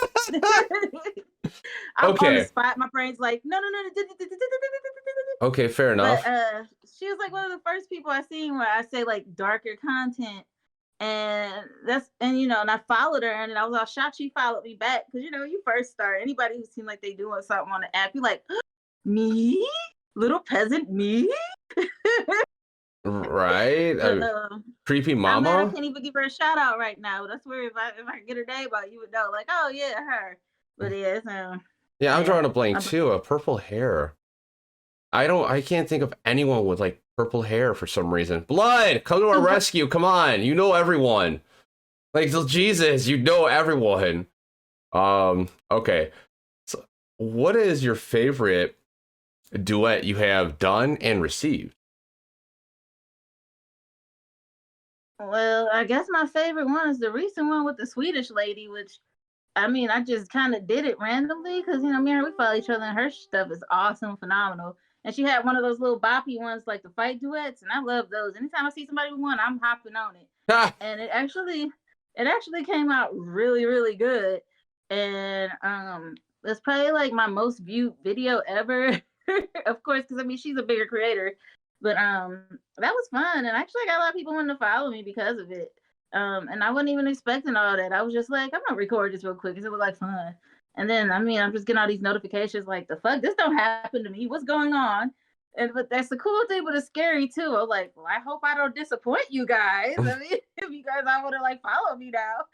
I'm on the spot. My brain's like, no. Okay, fair enough. But she was like one of the first people I seen where I say like darker content. And I followed her and I was all shocked she followed me back. Cause you first start, anybody who seems like they doing something on the app, you like, me? Little peasant me? Right? Creepy mama? I can't even give her a shout out right now. That's where if I get her name out, you would know, like, oh yeah, her. But yeah, I'm drawing a blank too. A purple hair. I can't think of anyone with like purple hair for some reason. Blood, come to our rescue. Come on. You know everyone. Like, Jesus, you know everyone. Okay. So what is your favorite duet you have done and received? Well, I guess my favorite one is the recent one with the Swedish lady, which I just kind of did it randomly because me and her, we follow each other and her stuff is awesome, phenomenal. And she had one of those little boppy ones like the fight duets, and I love those. Anytime I see somebody with one, I'm hopping on it. And it actually came out really, really good. And it's probably like my most viewed video ever. Of course, because she's a bigger creator. But that was fun, and actually I got a lot of people wanting to follow me because of it. And I wasn't even expecting all that. I was just like, I'm gonna record this real quick because it looked like fun. And then I'm just getting all these notifications like, the fuck, this don't happen to me. What's going on? But that's the cool thing, but it's scary too. I'm like, well, I hope I don't disappoint you guys. If you guys all want to like follow me now.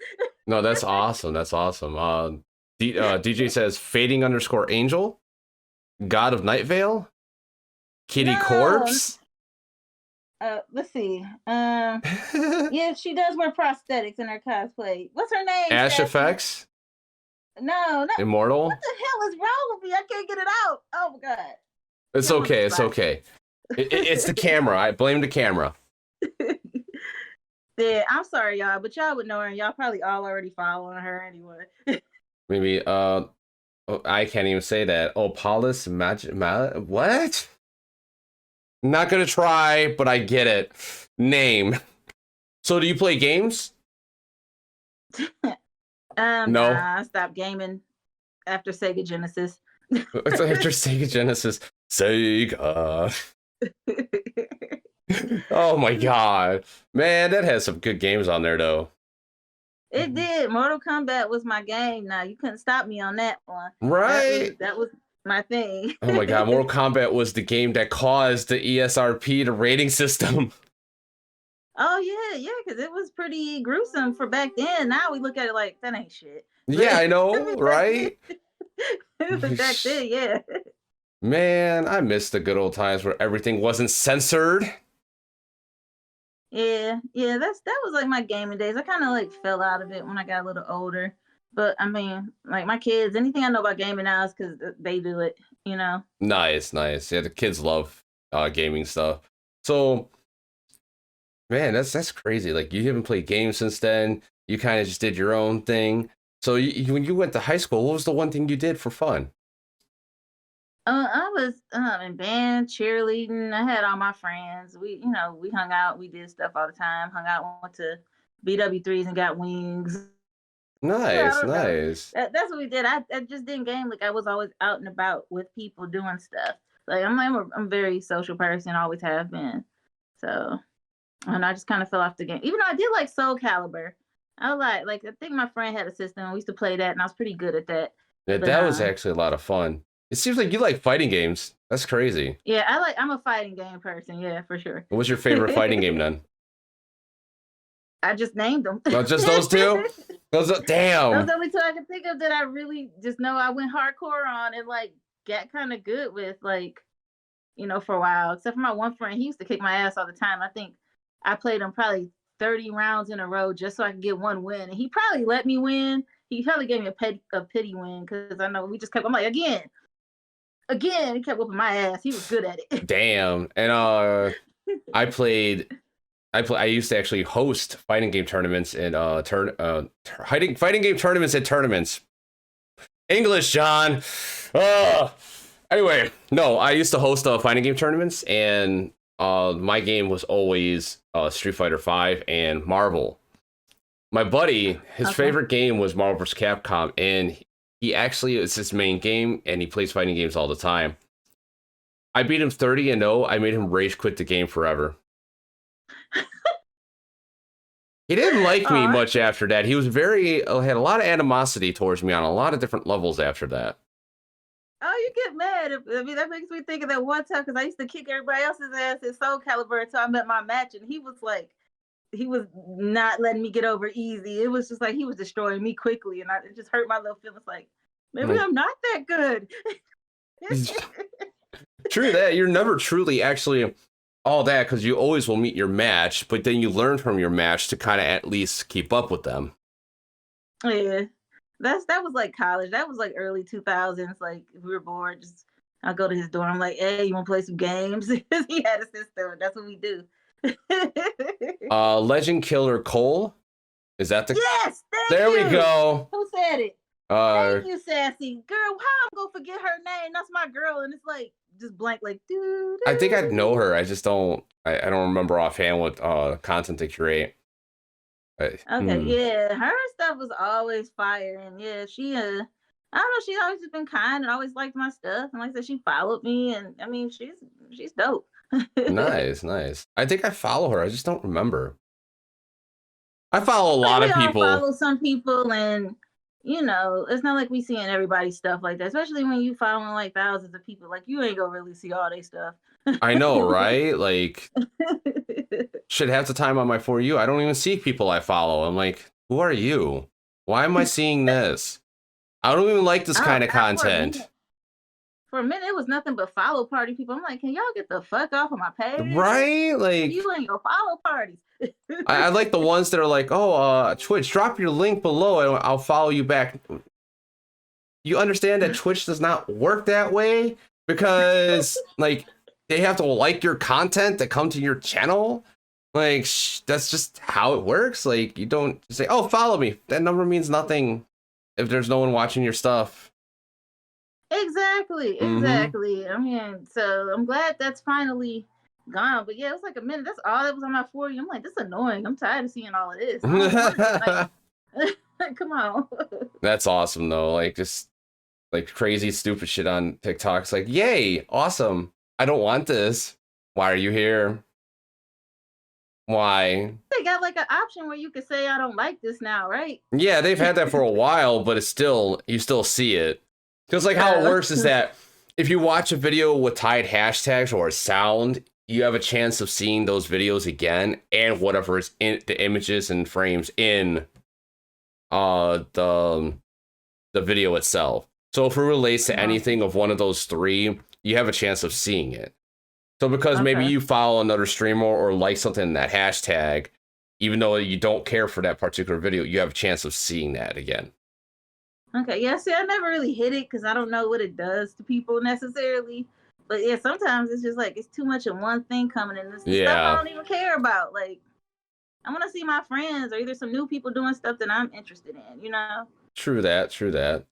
No, that's awesome. That's awesome. DJ says fading_angel, God of Night Vale, Kitty Corpse. Let's see. Yeah, she does wear prosthetics in her cosplay. What's her name? Ash Effects. No. Immortal. What the hell is wrong with me? I can't get it out. Oh my god. It's okay. It's okay. It's the camera. I blame the camera. Yeah, I'm sorry, y'all, but y'all would know her, and y'all probably all already following her anyway. Maybe. I can't even say that. Opalis Magic. What? Not gonna try, but I get it. Name. So, do you play games? No. I stopped gaming after Sega Genesis. It's after Sega Genesis. Sega. Oh my god, man, that has some good games on there though. It did. Mortal Kombat was my game. Now you couldn't stop me on that one. Right. That was my thing. Oh my god, Mortal Kombat was the game that caused the ESRP, the rating system. Oh yeah, because it was pretty gruesome for back then. Now we look at it like that ain't shit. Yeah, I know, right? But back then, yeah. Man, I miss the good old times where everything wasn't censored. Yeah, that was like my gaming days. I kind of like fell out of it when I got a little older. But like my kids, anything I know about gaming now is because they do it. you know. Nice, nice. Yeah, the kids love gaming stuff. So, man, that's crazy. Like you haven't played games since then. You kind of just did your own thing. So when you went to high school, what was the one thing you did for fun? I was in band, cheerleading. I had all my friends. We hung out. We did stuff all the time. Hung out, went to BW3s and got wings. Yeah, I Nice, don't know. nice. That's what we did. I just didn't game. Like I was always out and about with people doing stuff. Like I'm a very social person. Always have been. So and I just kind of fell off the game. Even though I did like Soul Calibur. I like I think my friend had a system. We used to play that, and I was pretty good at that. Yeah, But that was actually a lot of fun. It seems like you like fighting games. That's crazy. yeah, I'm a fighting game person. Yeah, for sure. What was your favorite fighting game then? I just named them. Not just those two? Those are Damn. the only two I can think of that I really just know I went hardcore on and like got kind of good with, like, for a while. Except for my one friend, he used to kick my ass all the time. I think I played him probably 30 rounds in a row just so I could get one win. And he probably let me win. He probably gave me a pity win because I know we just kept, I'm like, again, he kept whooping my ass. He was good at it. Damn. And I played I used to actually host fighting game tournaments and fighting game tournaments and tournaments. English, John. Anyway, no, I used to host fighting game tournaments, and my game was always Street Fighter V and Marvel. My buddy, his Okay. favorite game was Marvel vs. Capcom, and he actually it's his main game, and he plays fighting games all the time. I beat him 30-0. I made him rage quit the game forever. He didn't like me Aw. much after that. He was had a lot of animosity towards me on a lot of different levels after that. Oh, you get mad. I mean, that makes me think of that one time because I used to kick everybody else's ass in Soul Calibur until I met my match, and he was not letting me get over easy. It was just like he was destroying me quickly, and it just hurt my little feelings. Like maybe Like, I'm not that good. true that. You're never truly actually all that because you always will meet your match, but then you learn from your match to kind of at least keep up with them. Yeah, that was like college. That was like early 2000s. Like if we were bored, just I'll go to his door. I'm like, hey, you want to play some games? He had a system. That's what we do. Legend Killer Cole, is that the? Yes, thank There you. we go. Who said it? Uh, Thank you, sassy girl. How I'm gonna forget her name? That's my girl, and it's like just blank, like dude. I think I'd know her. I just don't. I don't remember offhand what content to create. Okay, yeah, her stuff was always fire, and yeah, she I don't know, she's always just been kind and always liked my stuff, and like I said, she followed me, and I mean, she's dope. Nice, nice. I think I follow her. I just don't remember. I follow a Like lot we of all people. follow some people, and it's not like we seeing everybody's stuff like that. Especially when you following like thousands of people, like you ain't gonna really see all their stuff. I know, right? Like, shit, half the time on my For You, I don't even see people I follow. I'm like, who are you? Why am I seeing this? I don't even like this kind of content. For a minute, it was nothing but follow party people. I'm like, can y'all get the fuck off of my page? Right? Like, You ain't gonna follow parties. I like the ones that are like, oh, Twitch, drop your link below and I'll follow you back. You understand that Twitch does not work that way because, like, they have to like your content to come to your channel. Like, that's just how it works. Like, you don't say, oh, follow me. That number means nothing if there's no one watching your stuff. Exactly. I mean, so I'm glad that's finally gone. But yeah, it was like a minute. That's all that was on my For You. I'm like, this is annoying. I'm tired of seeing all of this. Come on. That's awesome, though. Like, just like crazy, stupid shit on TikTok. It's like, yay, awesome. I don't want this. Why are you here? Why? They got like an option where you could say I don't like this now, right? Yeah, they've had that for a while, but you still see it. Because like how it works is that if you watch a video with tied hashtags or a sound, you have a chance of seeing those videos again and whatever is in the images and frames in the video itself. So if it relates to anything of one of those three, you have a chance of seeing it. So because maybe you follow another streamer or like something in that hashtag, even though you don't care for that particular video, you have a chance of seeing that again. Okay, yeah, see, I never really hit it because I don't know what it does to people necessarily. But yeah, sometimes it's just like it's too much of one thing coming in. This stuff I Yeah, don't even care about. Like, I want to see my friends or either some new people doing stuff that I'm interested in, you know? true that, true that.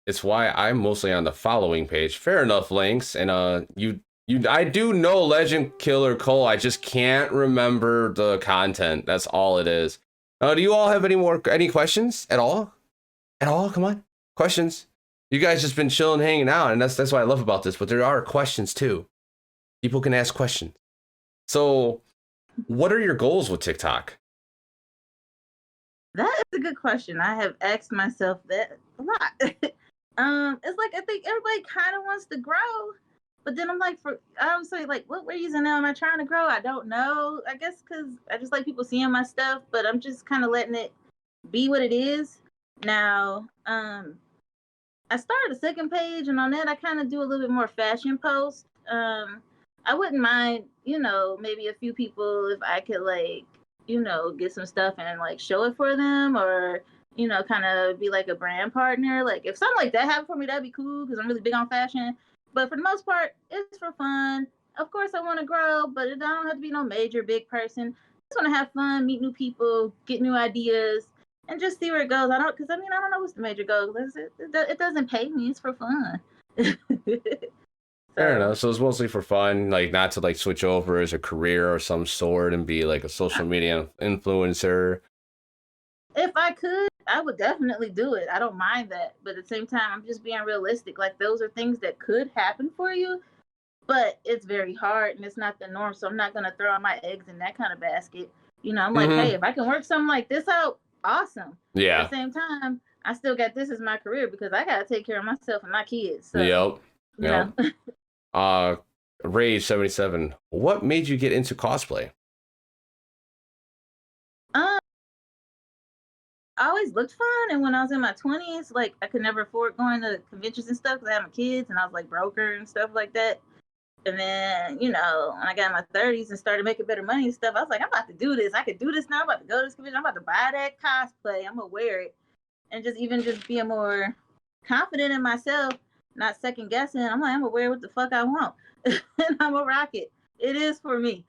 It's why I'm mostly on the following page. Fair enough, links, and I do know Legend Killer Cole. I just can't remember the content. That's all it is. Do you all have any questions at all? At all? Come on, questions. You guys just been chilling, hanging out, and that's what I love about this. But there are questions too. People can ask questions. So, what are your goals with TikTok? That is a good question. I have asked myself that a lot. It's like I think everybody kind of wants to grow, but then I'm like, I was like, what reason am I trying to grow? I don't know. I guess because I just like people seeing my stuff, but I'm just kind of letting it be what it is. Now, I started a second page, and on that, I kind of do a little bit more fashion posts. I wouldn't mind, maybe a few people if I could like, get some stuff and like show it for them, or kind of be like a brand partner. Like if something like that happened for me, that'd be cool because I'm really big on fashion. But for the most part, it's for fun. Of course, I want to grow, but I don't have to be no major big person. I just want to have fun, meet new people, get new ideas, and just see where it goes. I don't know what's the major goal. It doesn't pay me. It's for fun. Fair So enough. So it's mostly for fun, like not to like switch over as a career or some sort and be like a social media influencer. if I could, I would definitely do it. I don't mind that. But at the same time, I'm just being realistic. Like those are things that could happen for you, but it's very hard and it's not the norm. So I'm not gonna throw all my eggs in that kind of basket. I'm like, hey, Mm-hmm. if I can work something like this out, awesome. But at Yeah. the same time, I still got this as my career because I gotta take care of myself and my kids. So, Yep. you Yep. know. Uh, Rage77. What made you get into cosplay? um, I always looked fun, and when I was in my 20s, like I could never afford going to conventions and stuff because I had my kids, and I was like broker and stuff like that. And then, when I got in my 30s and started making better money and stuff, I was like, I'm about to do this. I could do this now. I'm about to go to this convention. I'm about to buy that cosplay. I'm gonna wear it, and just being more confident in myself, not second guessing. I'm gonna wear what the fuck I want, and I'm gonna rock it. It is for me.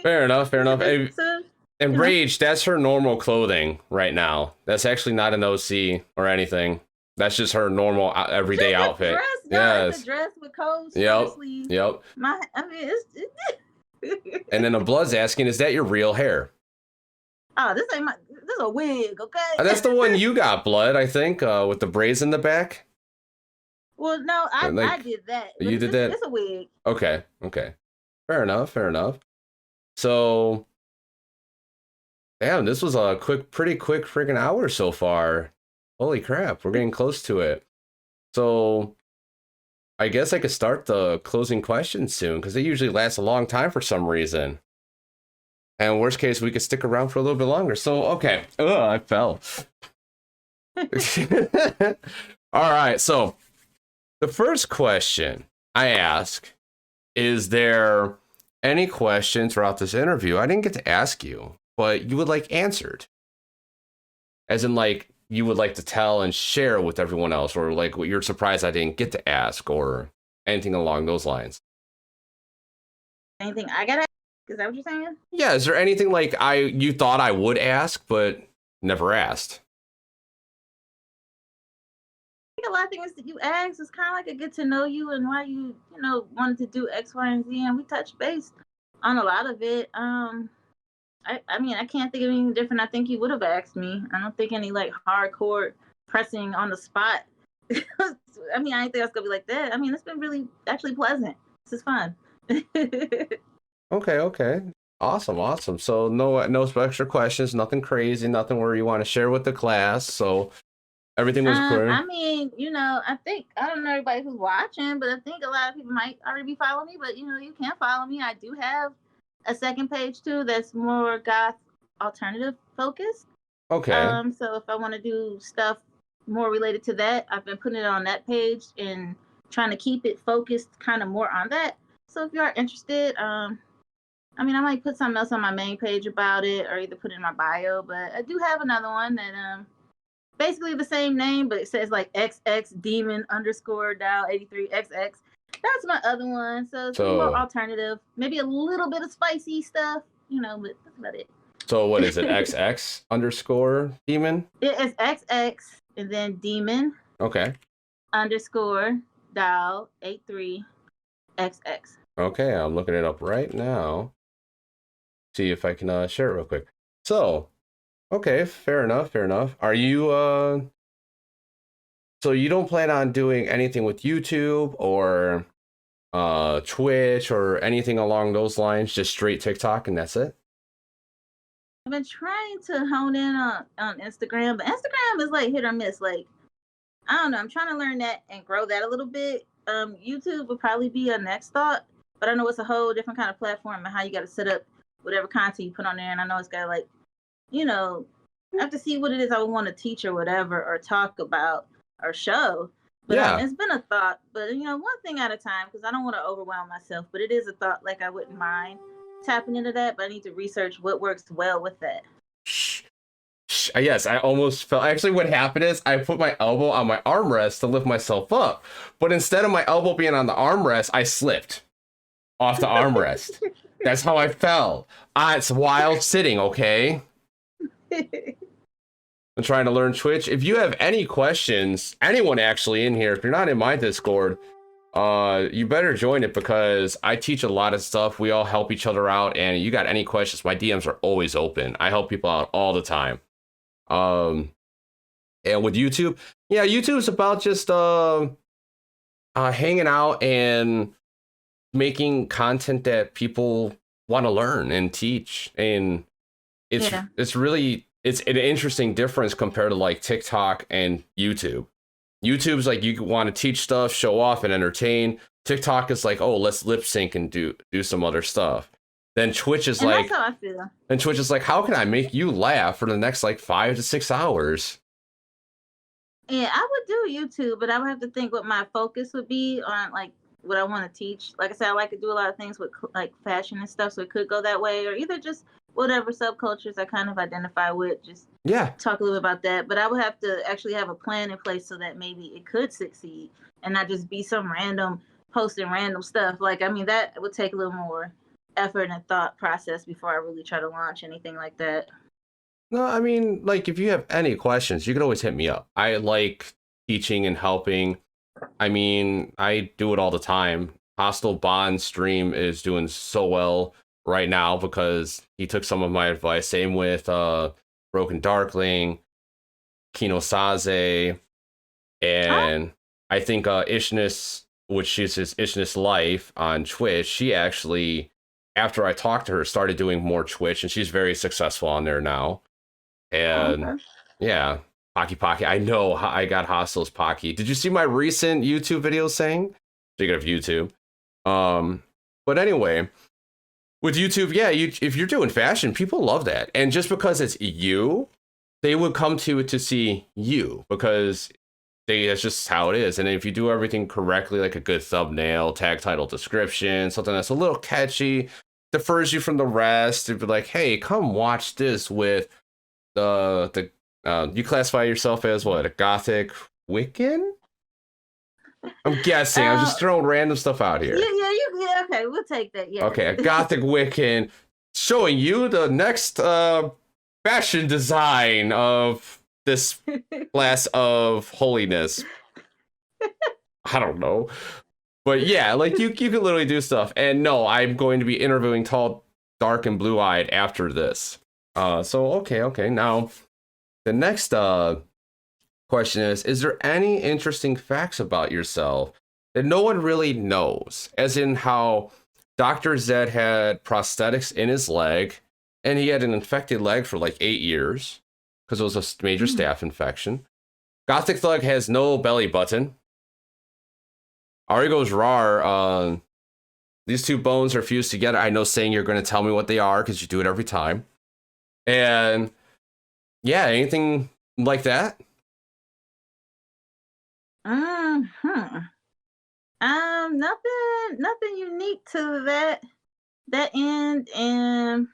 Fair enough. Fair enough. So, And you know, Rage, that's her normal clothing right now. That's actually not an OC or anything. That's just her normal everyday just a outfit. dress, y'all. It's a Yes. dress with cold short Yep. sleeves. Yep. I mean, And then a Blood's asking, is that your real hair? oh, this ain't my. This is a wig, That's the one okay? you got, Blood, I think, with the braids in the back. Well, no, I Like, did that, but you did that? it's a wig. Okay. Okay. Fair enough. Fair enough. So, damn, this was a pretty quick freaking hour so far. Holy crap, we're getting close to it. So, I guess I could start the closing questions soon because they usually last a long time for some reason. And worst case, we could stick around for a little bit longer. So, okay. Ugh, I fell. All right. So, the first question I ask is there any question throughout this interview I didn't get to ask you, but you would like answered? As in, like, you would like to tell and share with everyone else, or like what you're surprised I didn't get to ask, or anything along those lines. Anything I gotta? Is that what you're saying? Yeah, is there anything like you thought I would ask but never asked? I think a lot of things that you ask is kind of like a get to know you and why wanted to do X, Y, and Z, and we touched base on a lot of it. I mean, I can't think of anything different. I think you would have asked me. I don't think any like hardcore pressing on the spot. I mean, I didn't think I was gonna be like that. I mean, it's been really actually pleasant. This is fun. Okay, okay. Awesome, awesome. So no extra questions, nothing crazy, nothing where you want to share with the class. So everything was clear. I mean, I think I don't know everybody who's watching, but I think a lot of people might already be following me. But you can't follow me. I do have a second page too that's more goth alternative focused. Okay. So if I want to do stuff more related to that, I've been putting it on that page and trying to keep it focused kind of more on that. So if you are interested, I mean, I might put something else on my main page about it, or either put it in my bio. But I do have another one that basically the same name, but it says like XX Demon underscore Dial 83XX. That's my other one. So it's more So alternative, maybe a little bit of spicy stuff, but that's about it. so what is it? XX underscore demon? It is XX and then Demon Okay. underscore Dial 83XX. Okay, I'm looking it up right now. See if I can share it real quick. So, okay, fair enough, fair enough. Are you so you don't plan on doing anything with YouTube or Twitch or anything along those lines, just straight TikTok and that's it? I've been trying to hone in on Instagram, but Instagram is like hit or miss. Like, I don't know. I'm trying to learn that and grow that a little bit. YouTube would probably be a next thought, but I know it's a whole different kind of platform and how you got to set up whatever content you put on there. And I know it's got like, I have to see what it is I would want to teach or whatever, or talk about or show. But Yeah. it's been a thought, but one thing at a time, because I don't want to overwhelm myself. But it is a thought. Like, I wouldn't mind tapping into that, but I need to research what works well with that. Yes, I almost fell. Actually, what happened is I put my elbow on my armrest to lift myself up, but instead of my elbow being on the armrest, I slipped off the armrest. That's how I fell. It's wild sitting, okay? I'm trying to learn Twitch. If you have any questions, anyone actually in here, if you're not in my Discord, you better join it because I teach a lot of stuff. We all help each other out, and you got any questions, my DMs are always open. I help people out all the time. And with YouTube, yeah, YouTube's about just hanging out and making content that people want to learn and teach, and it's an interesting difference compared to like TikTok and YouTube. YouTube's like you want to teach stuff, show off, and entertain. TikTok is like, oh, let's lip sync and do some other stuff. Then Twitch is like, that's how I feel. And Twitch is like, how can I make you laugh for the next like 5 to 6 hours? Yeah, I would do YouTube, but I would have to think what my focus would be on, like what I want to teach. Like I said, I like to do a lot of things with like fashion and stuff, so it could go that way, or either just whatever subcultures I kind of identify with. Just talk a little bit about that. But I would have to actually have a plan in place so that maybe it could succeed and not just be some random posting random stuff. Like, I mean, that would take a little more effort and thought process before I really try to launch anything like that. No, I mean, like, if you have any questions, you can always hit me up. I like teaching and helping. I mean, I do it all the time. Hostile Bond stream is doing so well right now because he took some of my advice. Same with Broken Darkling, Kino Saze, and I think Ishness, which is his Ishness Life on Twitch, she actually, after I talked to her, started doing more Twitch, and she's very successful on there now. And yeah, Pocky, I know I got Hostiles Pocky. Did you see my recent YouTube video saying? Speaking of YouTube, but anyway, with YouTube, yeah, if you're doing fashion, people love that, and just because it's you, they would come to it to see you because that's just how it is. And if you do everything correctly, like a good thumbnail, tag, title, description, something that's a little catchy, differs you from the rest, it'd be like, hey, come watch this with you classify yourself as what, a gothic Wiccan? I'm guessing. I'm just throwing random stuff out here. Yeah, okay, we'll take that. Yeah. Okay, a gothic Wiccan showing you the next fashion design of this class of holiness. I don't know. But yeah, like you can literally do stuff. And no, I'm going to be interviewing Tall, Dark, and Blue-Eyed after this. So okay. Now, the next question is there any interesting facts about yourself that no one really knows? As in how Dr. Zed had prosthetics in his leg, and he had an infected leg for like 8 years because it was a major staph infection. Gothic Thug has no belly button. Arigo's Rar, these two bones are fused together. I know saying you're going to tell me what they are because you do it every time. And yeah, anything like that? Nothing unique to that end. And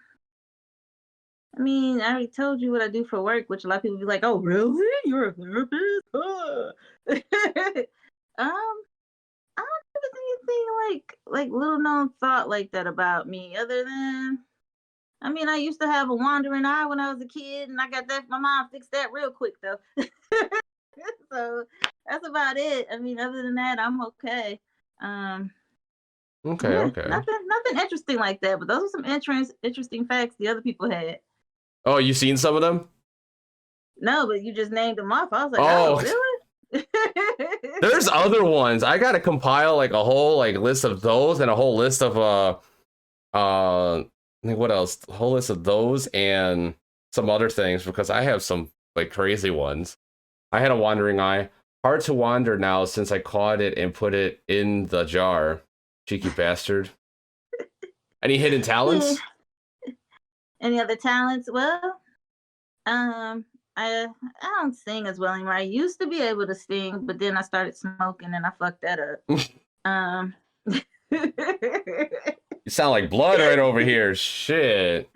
I mean, I already told you what I do for work, which a lot of people be like, "Oh, really? You're a therapist?" I don't think there's anything like little known thought like that about me, other than I mean, I used to have a wandering eye when I was a kid, and I got that. My mom fixed that real quick though. So that's about it. I mean, other than that, I'm okay. Um, Okay, yeah, okay. nothing interesting like that. But those are some interesting facts the other people had. Oh, you seen some of them? No, but you just named them off. I was like, oh, Oh, really? there's other ones. I gotta compile like a whole like list of those and a whole list of what else? A whole list of those and some other things because I have some like crazy ones. I had a wandering eye. Hard to wander now since I caught it and put it in the jar. Cheeky bastard. Any hidden Yeah. talents? Any other talents? Well, I don't sing as well anymore. I used to be able to sing, but then I started smoking and I fucked that up. Um, You sound like blood right over here. Shit.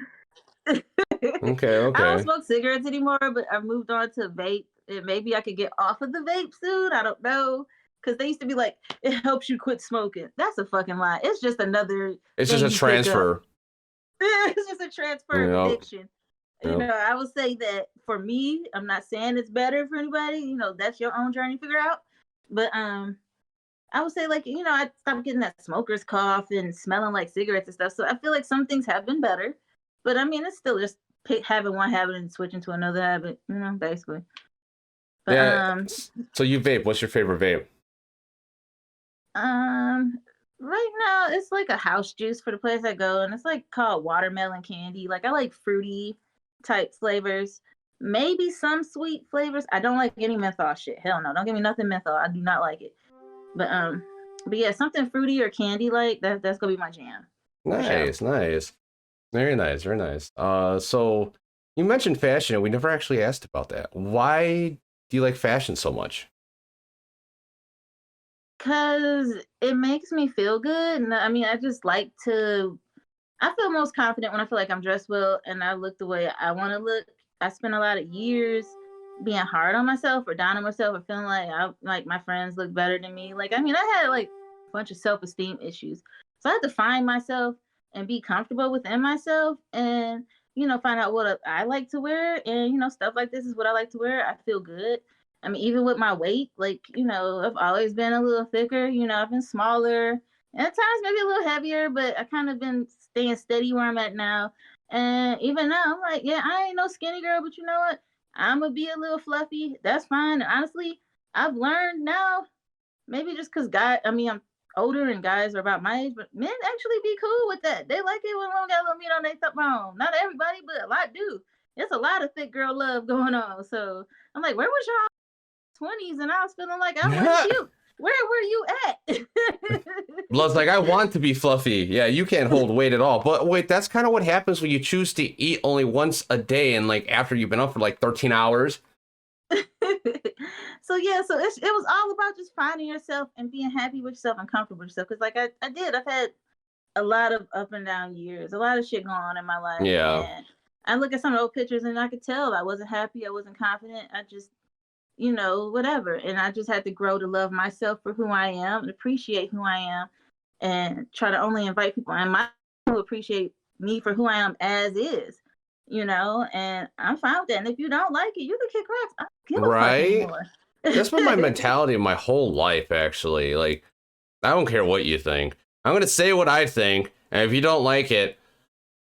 Okay, I don't okay. smoke cigarettes anymore, but I've moved on to vape. And maybe I could get off of the vape soon. I don't know. Because they used to be like, it helps you quit smoking. That's a fucking lie. It's just another It's just thing a you pick up. transfer. It's just a transfer of Yep. addiction. You Yep. know, I would say that for me, I'm not saying it's better for anybody. You know, that's your own journey to figure out. But I would say like, I stopped getting that smoker's cough and smelling like cigarettes and stuff. So I feel like some things have been better. But I mean, it's still just having one habit and switching to another habit, basically. But Yeah. So you vape. What's your favorite vape? um right now it's like a house juice for the place I go, and it's like called watermelon candy. Like I like fruity type flavors. Maybe some sweet flavors. I don't like any menthol shit. Hell no. Don't give me nothing menthol. I do not like it. But yeah, something fruity or candy like that's gonna be my jam. For sure. Nice, nice. Very nice, very nice. So you mentioned fashion, and we never actually asked about that. Why do you like fashion so much? Cause it makes me feel good. And I mean, I just like to I feel most confident when I feel like I'm dressed well and I look the way I want to look. I spent a lot of years being hard on myself or down on myself or feeling like my friends look better than me. Like I mean, I had like a bunch of self-esteem issues. So I had to find myself and be comfortable within myself and find out what I like to wear, and stuff like this is what I like to wear. I feel good. I mean, even with my weight, like, I've always been a little thicker, I've been smaller and at times maybe a little heavier, but I kind of been staying steady where I'm at now. And even now, I'm like, yeah, I ain't no skinny girl, but you know what? I'm gonna be a little fluffy. That's fine. And honestly, I've learned now, maybe just because I mean, I'm older and guys are about my age, but men actually be cool with that. They like it when women got a little meat on their bone. Not everybody, but a lot do. There's a lot of thick girl love going on. So I'm like, where was y'all 20s? And I was feeling like I wasn't cute. Where were you at? Blood's like, I want to be fluffy. Yeah, you can't hold weight at all. But wait, that's kind of what happens when you choose to eat only once a day and like after you've been up for like 13 hours. So yeah, so it was all about just finding yourself and being happy with yourself and comfortable with yourself. Because like I've had a lot of up and down years, a lot of shit going on in my life, Yeah. and I look at some of the old pictures and I could tell I wasn't happy, I wasn't confident, I just whatever. And I just had to grow to love myself for who I am and appreciate who I am, and try to only invite people and my who appreciate me for who I am as is. And I'm fine with that. And if you don't like it, you can kick rocks. I don't give a fuck Right? anymore. That's been my mentality my whole life, actually. Like, I don't care what you think. I'm going to say what I think. And if you don't like it,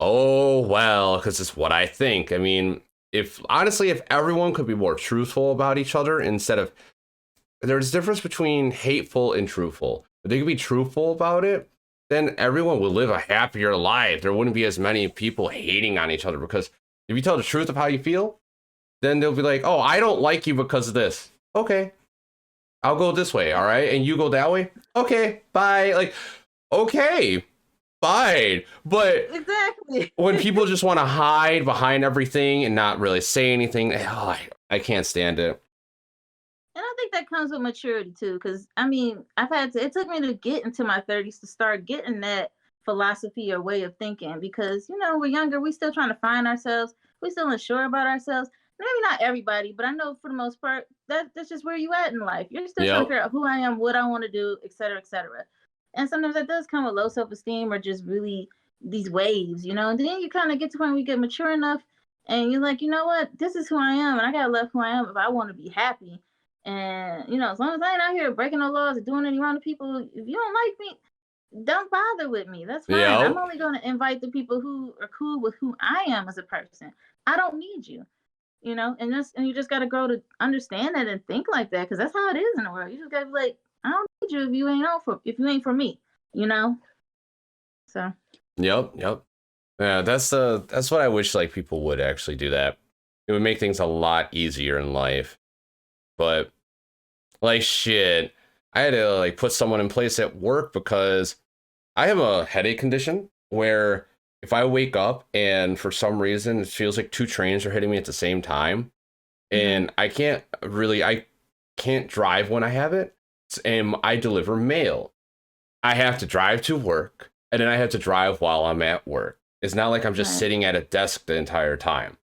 oh, well, because it's what I think. I mean, if everyone could be more truthful about each other instead of, there's a difference between hateful and truthful. If they could be truthful about it, then everyone would live a happier life. There wouldn't be as many people hating on each other because if you tell the truth of how you feel, then they'll be like, oh, I don't like you because of this. Okay, I'll go this way, all right? And you go that way? Okay, bye. Like, okay, fine. But Exactly. when people just want to hide behind everything and not really say anything, I can't stand it. And I think that comes with maturity too, because I mean, it took me to get into my 30s to start getting that philosophy or way of thinking, because we're younger, we still trying to find ourselves, we still unsure about ourselves. Maybe not everybody, but I know for the most part that's just where you at in life. You're still trying to Yep. figure out who I am, what I want to do, et cetera, et cetera. And sometimes that does come with low self-esteem or just really these waves, you know. And then you kind of get to the point where you get mature enough and you're like, you know what, this is who I am, and I gotta love who I am if I want to be happy. And you know, as long as I ain't out here breaking no laws or doing any wrong to people, if you don't like me, don't bother with me. That's fine. I'm Yep. only going to invite the people who are cool with who I am as a person. I don't need you, you know. And you just got to grow to understand that and think like that, because that's how it is in the world. You just got to be like, I don't need you if you ain't for me, you know. So. Yep. Yep. Yeah, that's what I wish like people would actually do that. It would make things a lot easier in life. But like shit, I had to like put someone in place at work because I have a headache condition where if I wake up and for some reason it feels like two trains are hitting me at the same time, and I can't drive when I have it, and I deliver mail. I have to drive to work, and then I have to drive while I'm at work. It's not like I'm just sitting at a desk the entire time.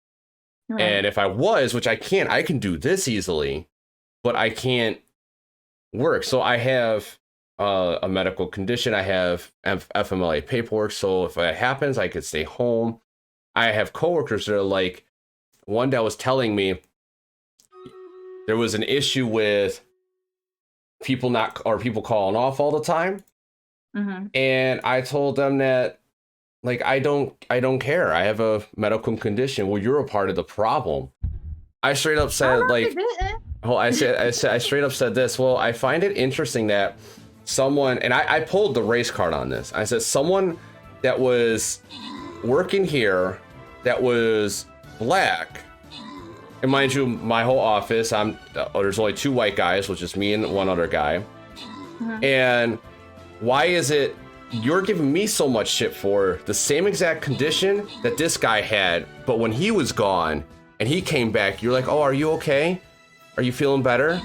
Right. And if I was, which I can't, I can do this easily, but I can't work. So I have a medical condition. I have FMLA paperwork. So if it happens, I could stay home. I have coworkers that are like, one that was telling me there was an issue with people calling off all the time. Mm-hmm. And I told them that, like, I don't care. I have a medical condition. Well, you're a part of the problem. I straight up said, I straight up said this. Well, I find it interesting that someone, and I pulled the race card on this. I said someone that was working here that was black, and mind you, my whole office, there's only 2 white guys, which is me and one other guy. Mm-hmm. And why is it you're giving me so much shit for the same exact condition that this guy had, but when he was gone and he came back, you're like, oh, are you okay? Are you feeling better?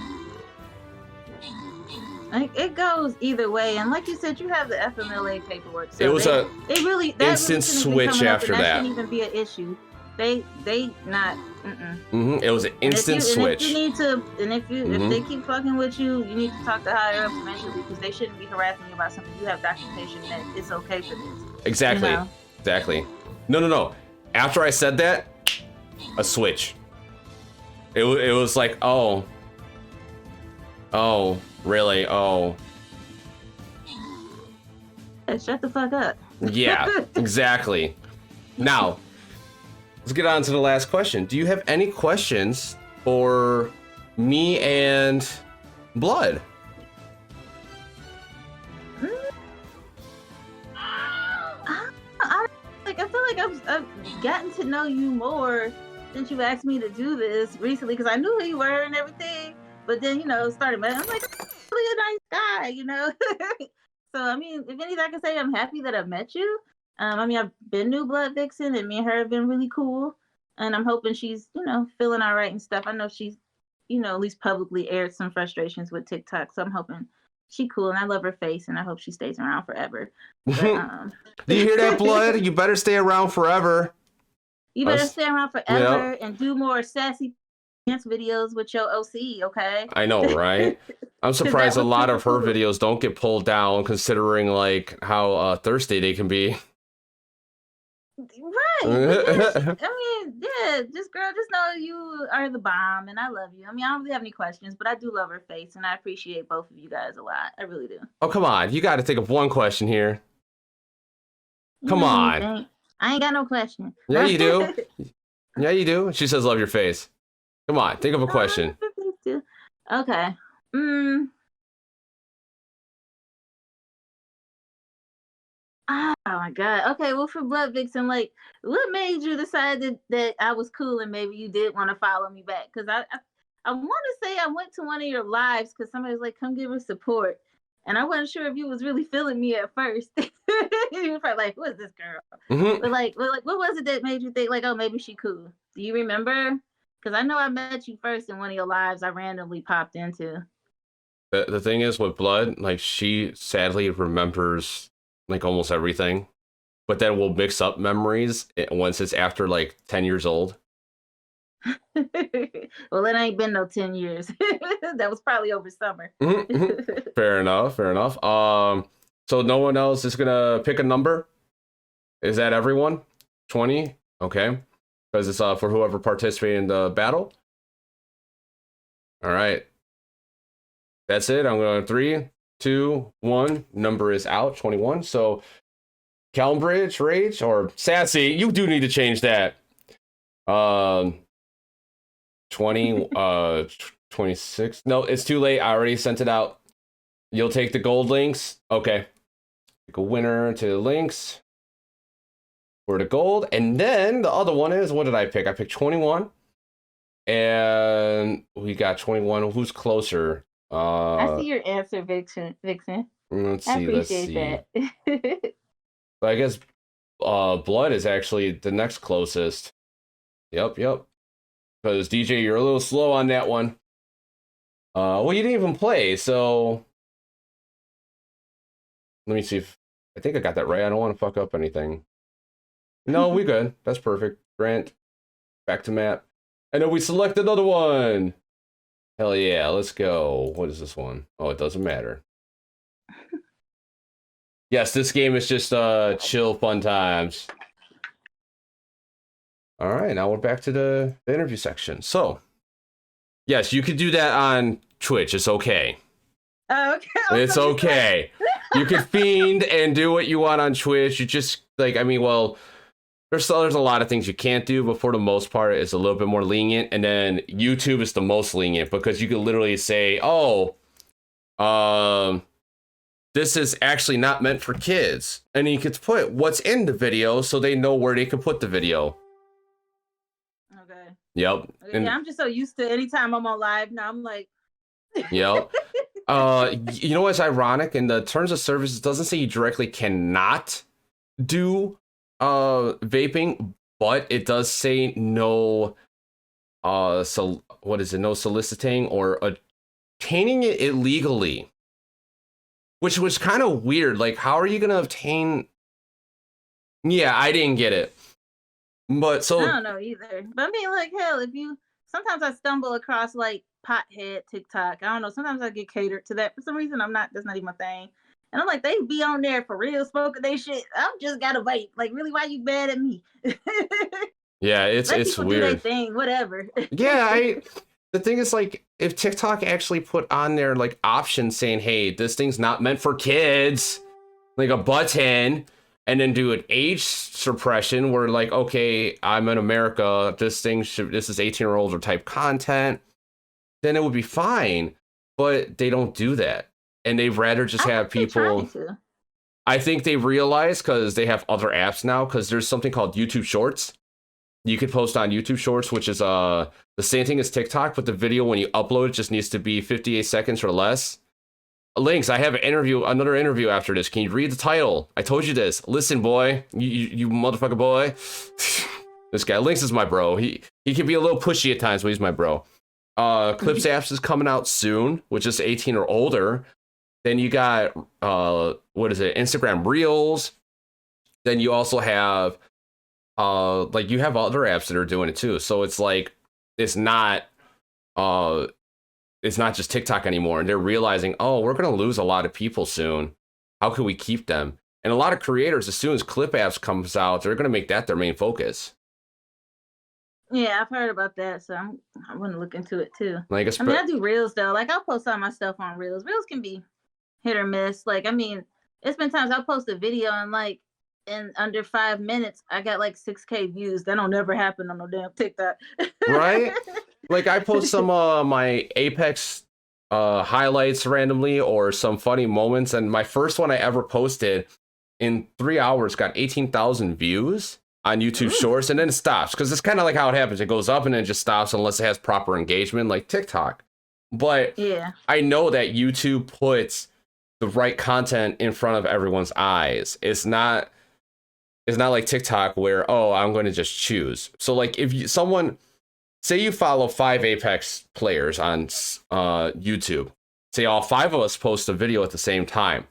It goes either way, and like you said, you have the FMLA paperwork. So it was instant switch after that. Shouldn't even be an issue. They not. It was an instant switch. If they keep fucking with you, you need to talk to higher ups eventually, because they shouldn't be harassing you about something. You have documentation that it's okay for this. Exactly. You know? Exactly. No. After I said that, a switch. It was like, oh, really? Oh. Hey, shut the fuck up. Yeah, exactly. Now, let's get on to the last question. Do you have any questions for me and Blood? I feel like I've gotten to know you more since you've asked me to do this recently, because I knew who you were and everything, but then, you know, started met. I'm like, really a nice guy, you know. So I mean, if anything, I can say I'm happy that I've met you. I mean, I've been New Blood Vixen, and me and her have been really cool, and I'm hoping she's, you know, feeling all right and stuff. I know she's, you know, at least publicly aired some frustrations with TikTok, so I'm hoping she cool, and I love her face, and I hope she stays around forever. But, do you hear that, Blood? You better stay around forever. You better stay around forever and do more sassy dance videos with your OC, okay? I know, right? I'm surprised a lot of her videos don't get pulled down, considering like how thirsty they can be. Right. I mean, yeah, just know you are the bomb, and I love you. I mean, I don't really have any questions, but I do love her face, and I appreciate both of you guys a lot. I really do. Oh, come on. You got to think of one question here. Come on. I ain't got no question. Yeah, you do. Yeah, you do. She says, love your face. Come on. Think of a question. Okay. Oh my God. Okay, well, for Blood Vixen, like, what made you decide that I was cool and maybe you did want to follow me back? Because I want to say I went to one of your lives because somebody was like, come give her support. And I wasn't sure if you was really feeling me at first. You were probably like, who is this girl? Mm-hmm. But like, what was it that made you think like, oh, maybe she cool? Do you remember? Because I know I met you first in one of your lives I randomly popped into. The thing is with Blood, like, she sadly remembers like almost everything, but then we'll mix up memories once it's after like 10 years old. Well, it ain't been no 10 years. That was probably over summer. Fair enough. Fair enough. So no one else is gonna pick a number. Is that everyone? 20. Okay. Because it's for whoever participated in the battle. All right. That's it. I'm going 3, 2, 1. Number is out. 21. So Calmbridge, Rage, or Sassy. You do need to change that. 20, 26. No, it's too late. I already sent it out. You'll take the gold links. Okay. Pick a winner to the links for the gold. And then the other one is, what did I pick? I picked 21. And we got 21. Who's closer? I see your answer, Vixen. Let's see. I appreciate that. I guess Blood is actually the next closest. Yep. Because DJ, you're a little slow on that one. Well, you didn't even play, so let me see if I think I got that right. I don't want to fuck up anything. No, we good. That's perfect. Grant, back to map. And then we select another one. Hell yeah, let's go. What is this one? Oh, it doesn't matter. Yes, this game is just chill, fun times. All right, now we're back to the interview section. So, yes, you could do that on Twitch. It's okay. Oh, okay. It's okay. You can fiend and do what you want on Twitch. You just, like, I mean, well, there's a lot of things you can't do, but for the most part, it's a little bit more lenient. And then YouTube is the most lenient because you can literally say, oh, this is actually not meant for kids. And you could put what's in the video so they know where they can put the video. Okay. Yep. Okay, and I'm just so used to anytime I'm on live now, I'm like, yep. You know what's ironic? In the terms of service, it doesn't say you directly cannot do vaping, but it does say no so what is it, no soliciting or obtaining it illegally, which was kind of weird. Like, how are you gonna obtain? Yeah, I didn't get it, but so I don't know either. But I mean, like, hell, if you sometimes I stumble across like pothead TikTok. I don't know, sometimes I get catered to that for some reason. That's not even my thing. And I'm like, they be on there for real, smoking they shit. I'm just gotta vape. Like, really, why you mad at me? Yeah, it's people weird. Do their thing, whatever. Yeah, the thing is, like, if TikTok actually put on their like option saying, "Hey, this thing's not meant for kids," like a button, and then do an age suppression where, like, okay, I'm in America, this is 18 or older type content, then it would be fine. But they don't do that. And they'd rather just have people. I think they realize because they have other apps now. Because there's something called YouTube Shorts. You could post on YouTube Shorts, which is the same thing as TikTok, but the video when you upload it just needs to be 58 seconds or less. Links. I have another interview after this. Can you read the title? I told you this. Listen, boy, you motherfucker boy. This guy Links is my bro. He can be a little pushy at times, but he's my bro. Clips apps is coming out soon, which is 18 or older. Then you got what is it? Instagram Reels. Then you also have like you have other apps that are doing it too. So it's like it's not just TikTok anymore. And they're realizing, oh, we're gonna lose a lot of people soon. How can we keep them? And a lot of creators, as soon as clip apps comes out, they're gonna make that their main focus. Yeah, I've heard about that, so I'm gonna look into it too. Like, I mean, I do Reels though. Like, I'll post all my stuff on Reels. Reels can be hit or miss. Like, I mean, it's been times I'll post a video and like in under 5 minutes, I got like 6K views. That don't never happen on no damn TikTok. Right? Like, I post some my Apex highlights randomly or some funny moments, and my first one I ever posted in 3 hours got 18,000 views on YouTube Shorts, and then it stops because it's kind of like how it happens. It goes up and then it just stops unless it has proper engagement, like TikTok. But yeah, I know that YouTube puts the right content in front of everyone's eyes. It's not like TikTok where, oh, I'm going to just choose. So like if someone, say you follow 5 Apex players on YouTube, say all 5 of us post a video at the same time.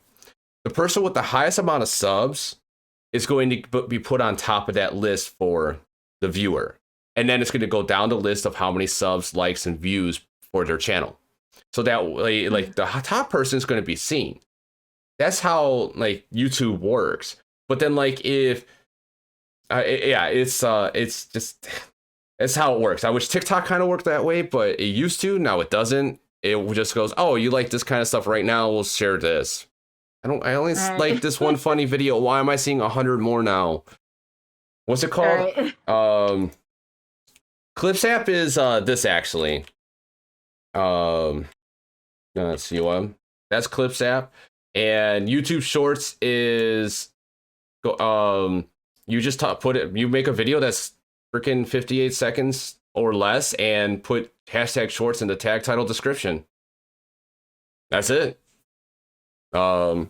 The person with the highest amount of subs is going to be put on top of that list for the viewer. and then it's going to go down the list of how many subs, likes, and views for their channel. So that way, like the top person is going to be seen. That's how like YouTube works. But then like if it's just it's how it works. I wish TikTok kind of worked that way, but it used to. Now it doesn't. It just goes, oh, you like this kind of stuff right now? We'll share this. I only like this one funny video. Why am I seeing 100 more now? What's it called? Right. Clips app is this actually. Let's see what. That's Clips app, and YouTube Shorts is you just you make a video that's freaking 58 seconds or less and put hashtag shorts in the tag title description. That's it. Okay,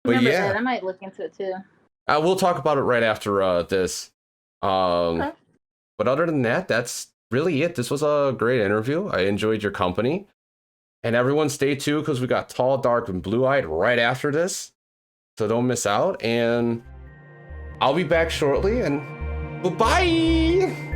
but yeah, that. I might look into it too. We'll talk about it right after this. Okay. But other than that, that's really it. This was a great interview. I enjoyed your company. And everyone stay tuned because we got Tall, Dark, and Blue-Eyed right after this. So don't miss out. And I'll be back shortly. And bye-bye!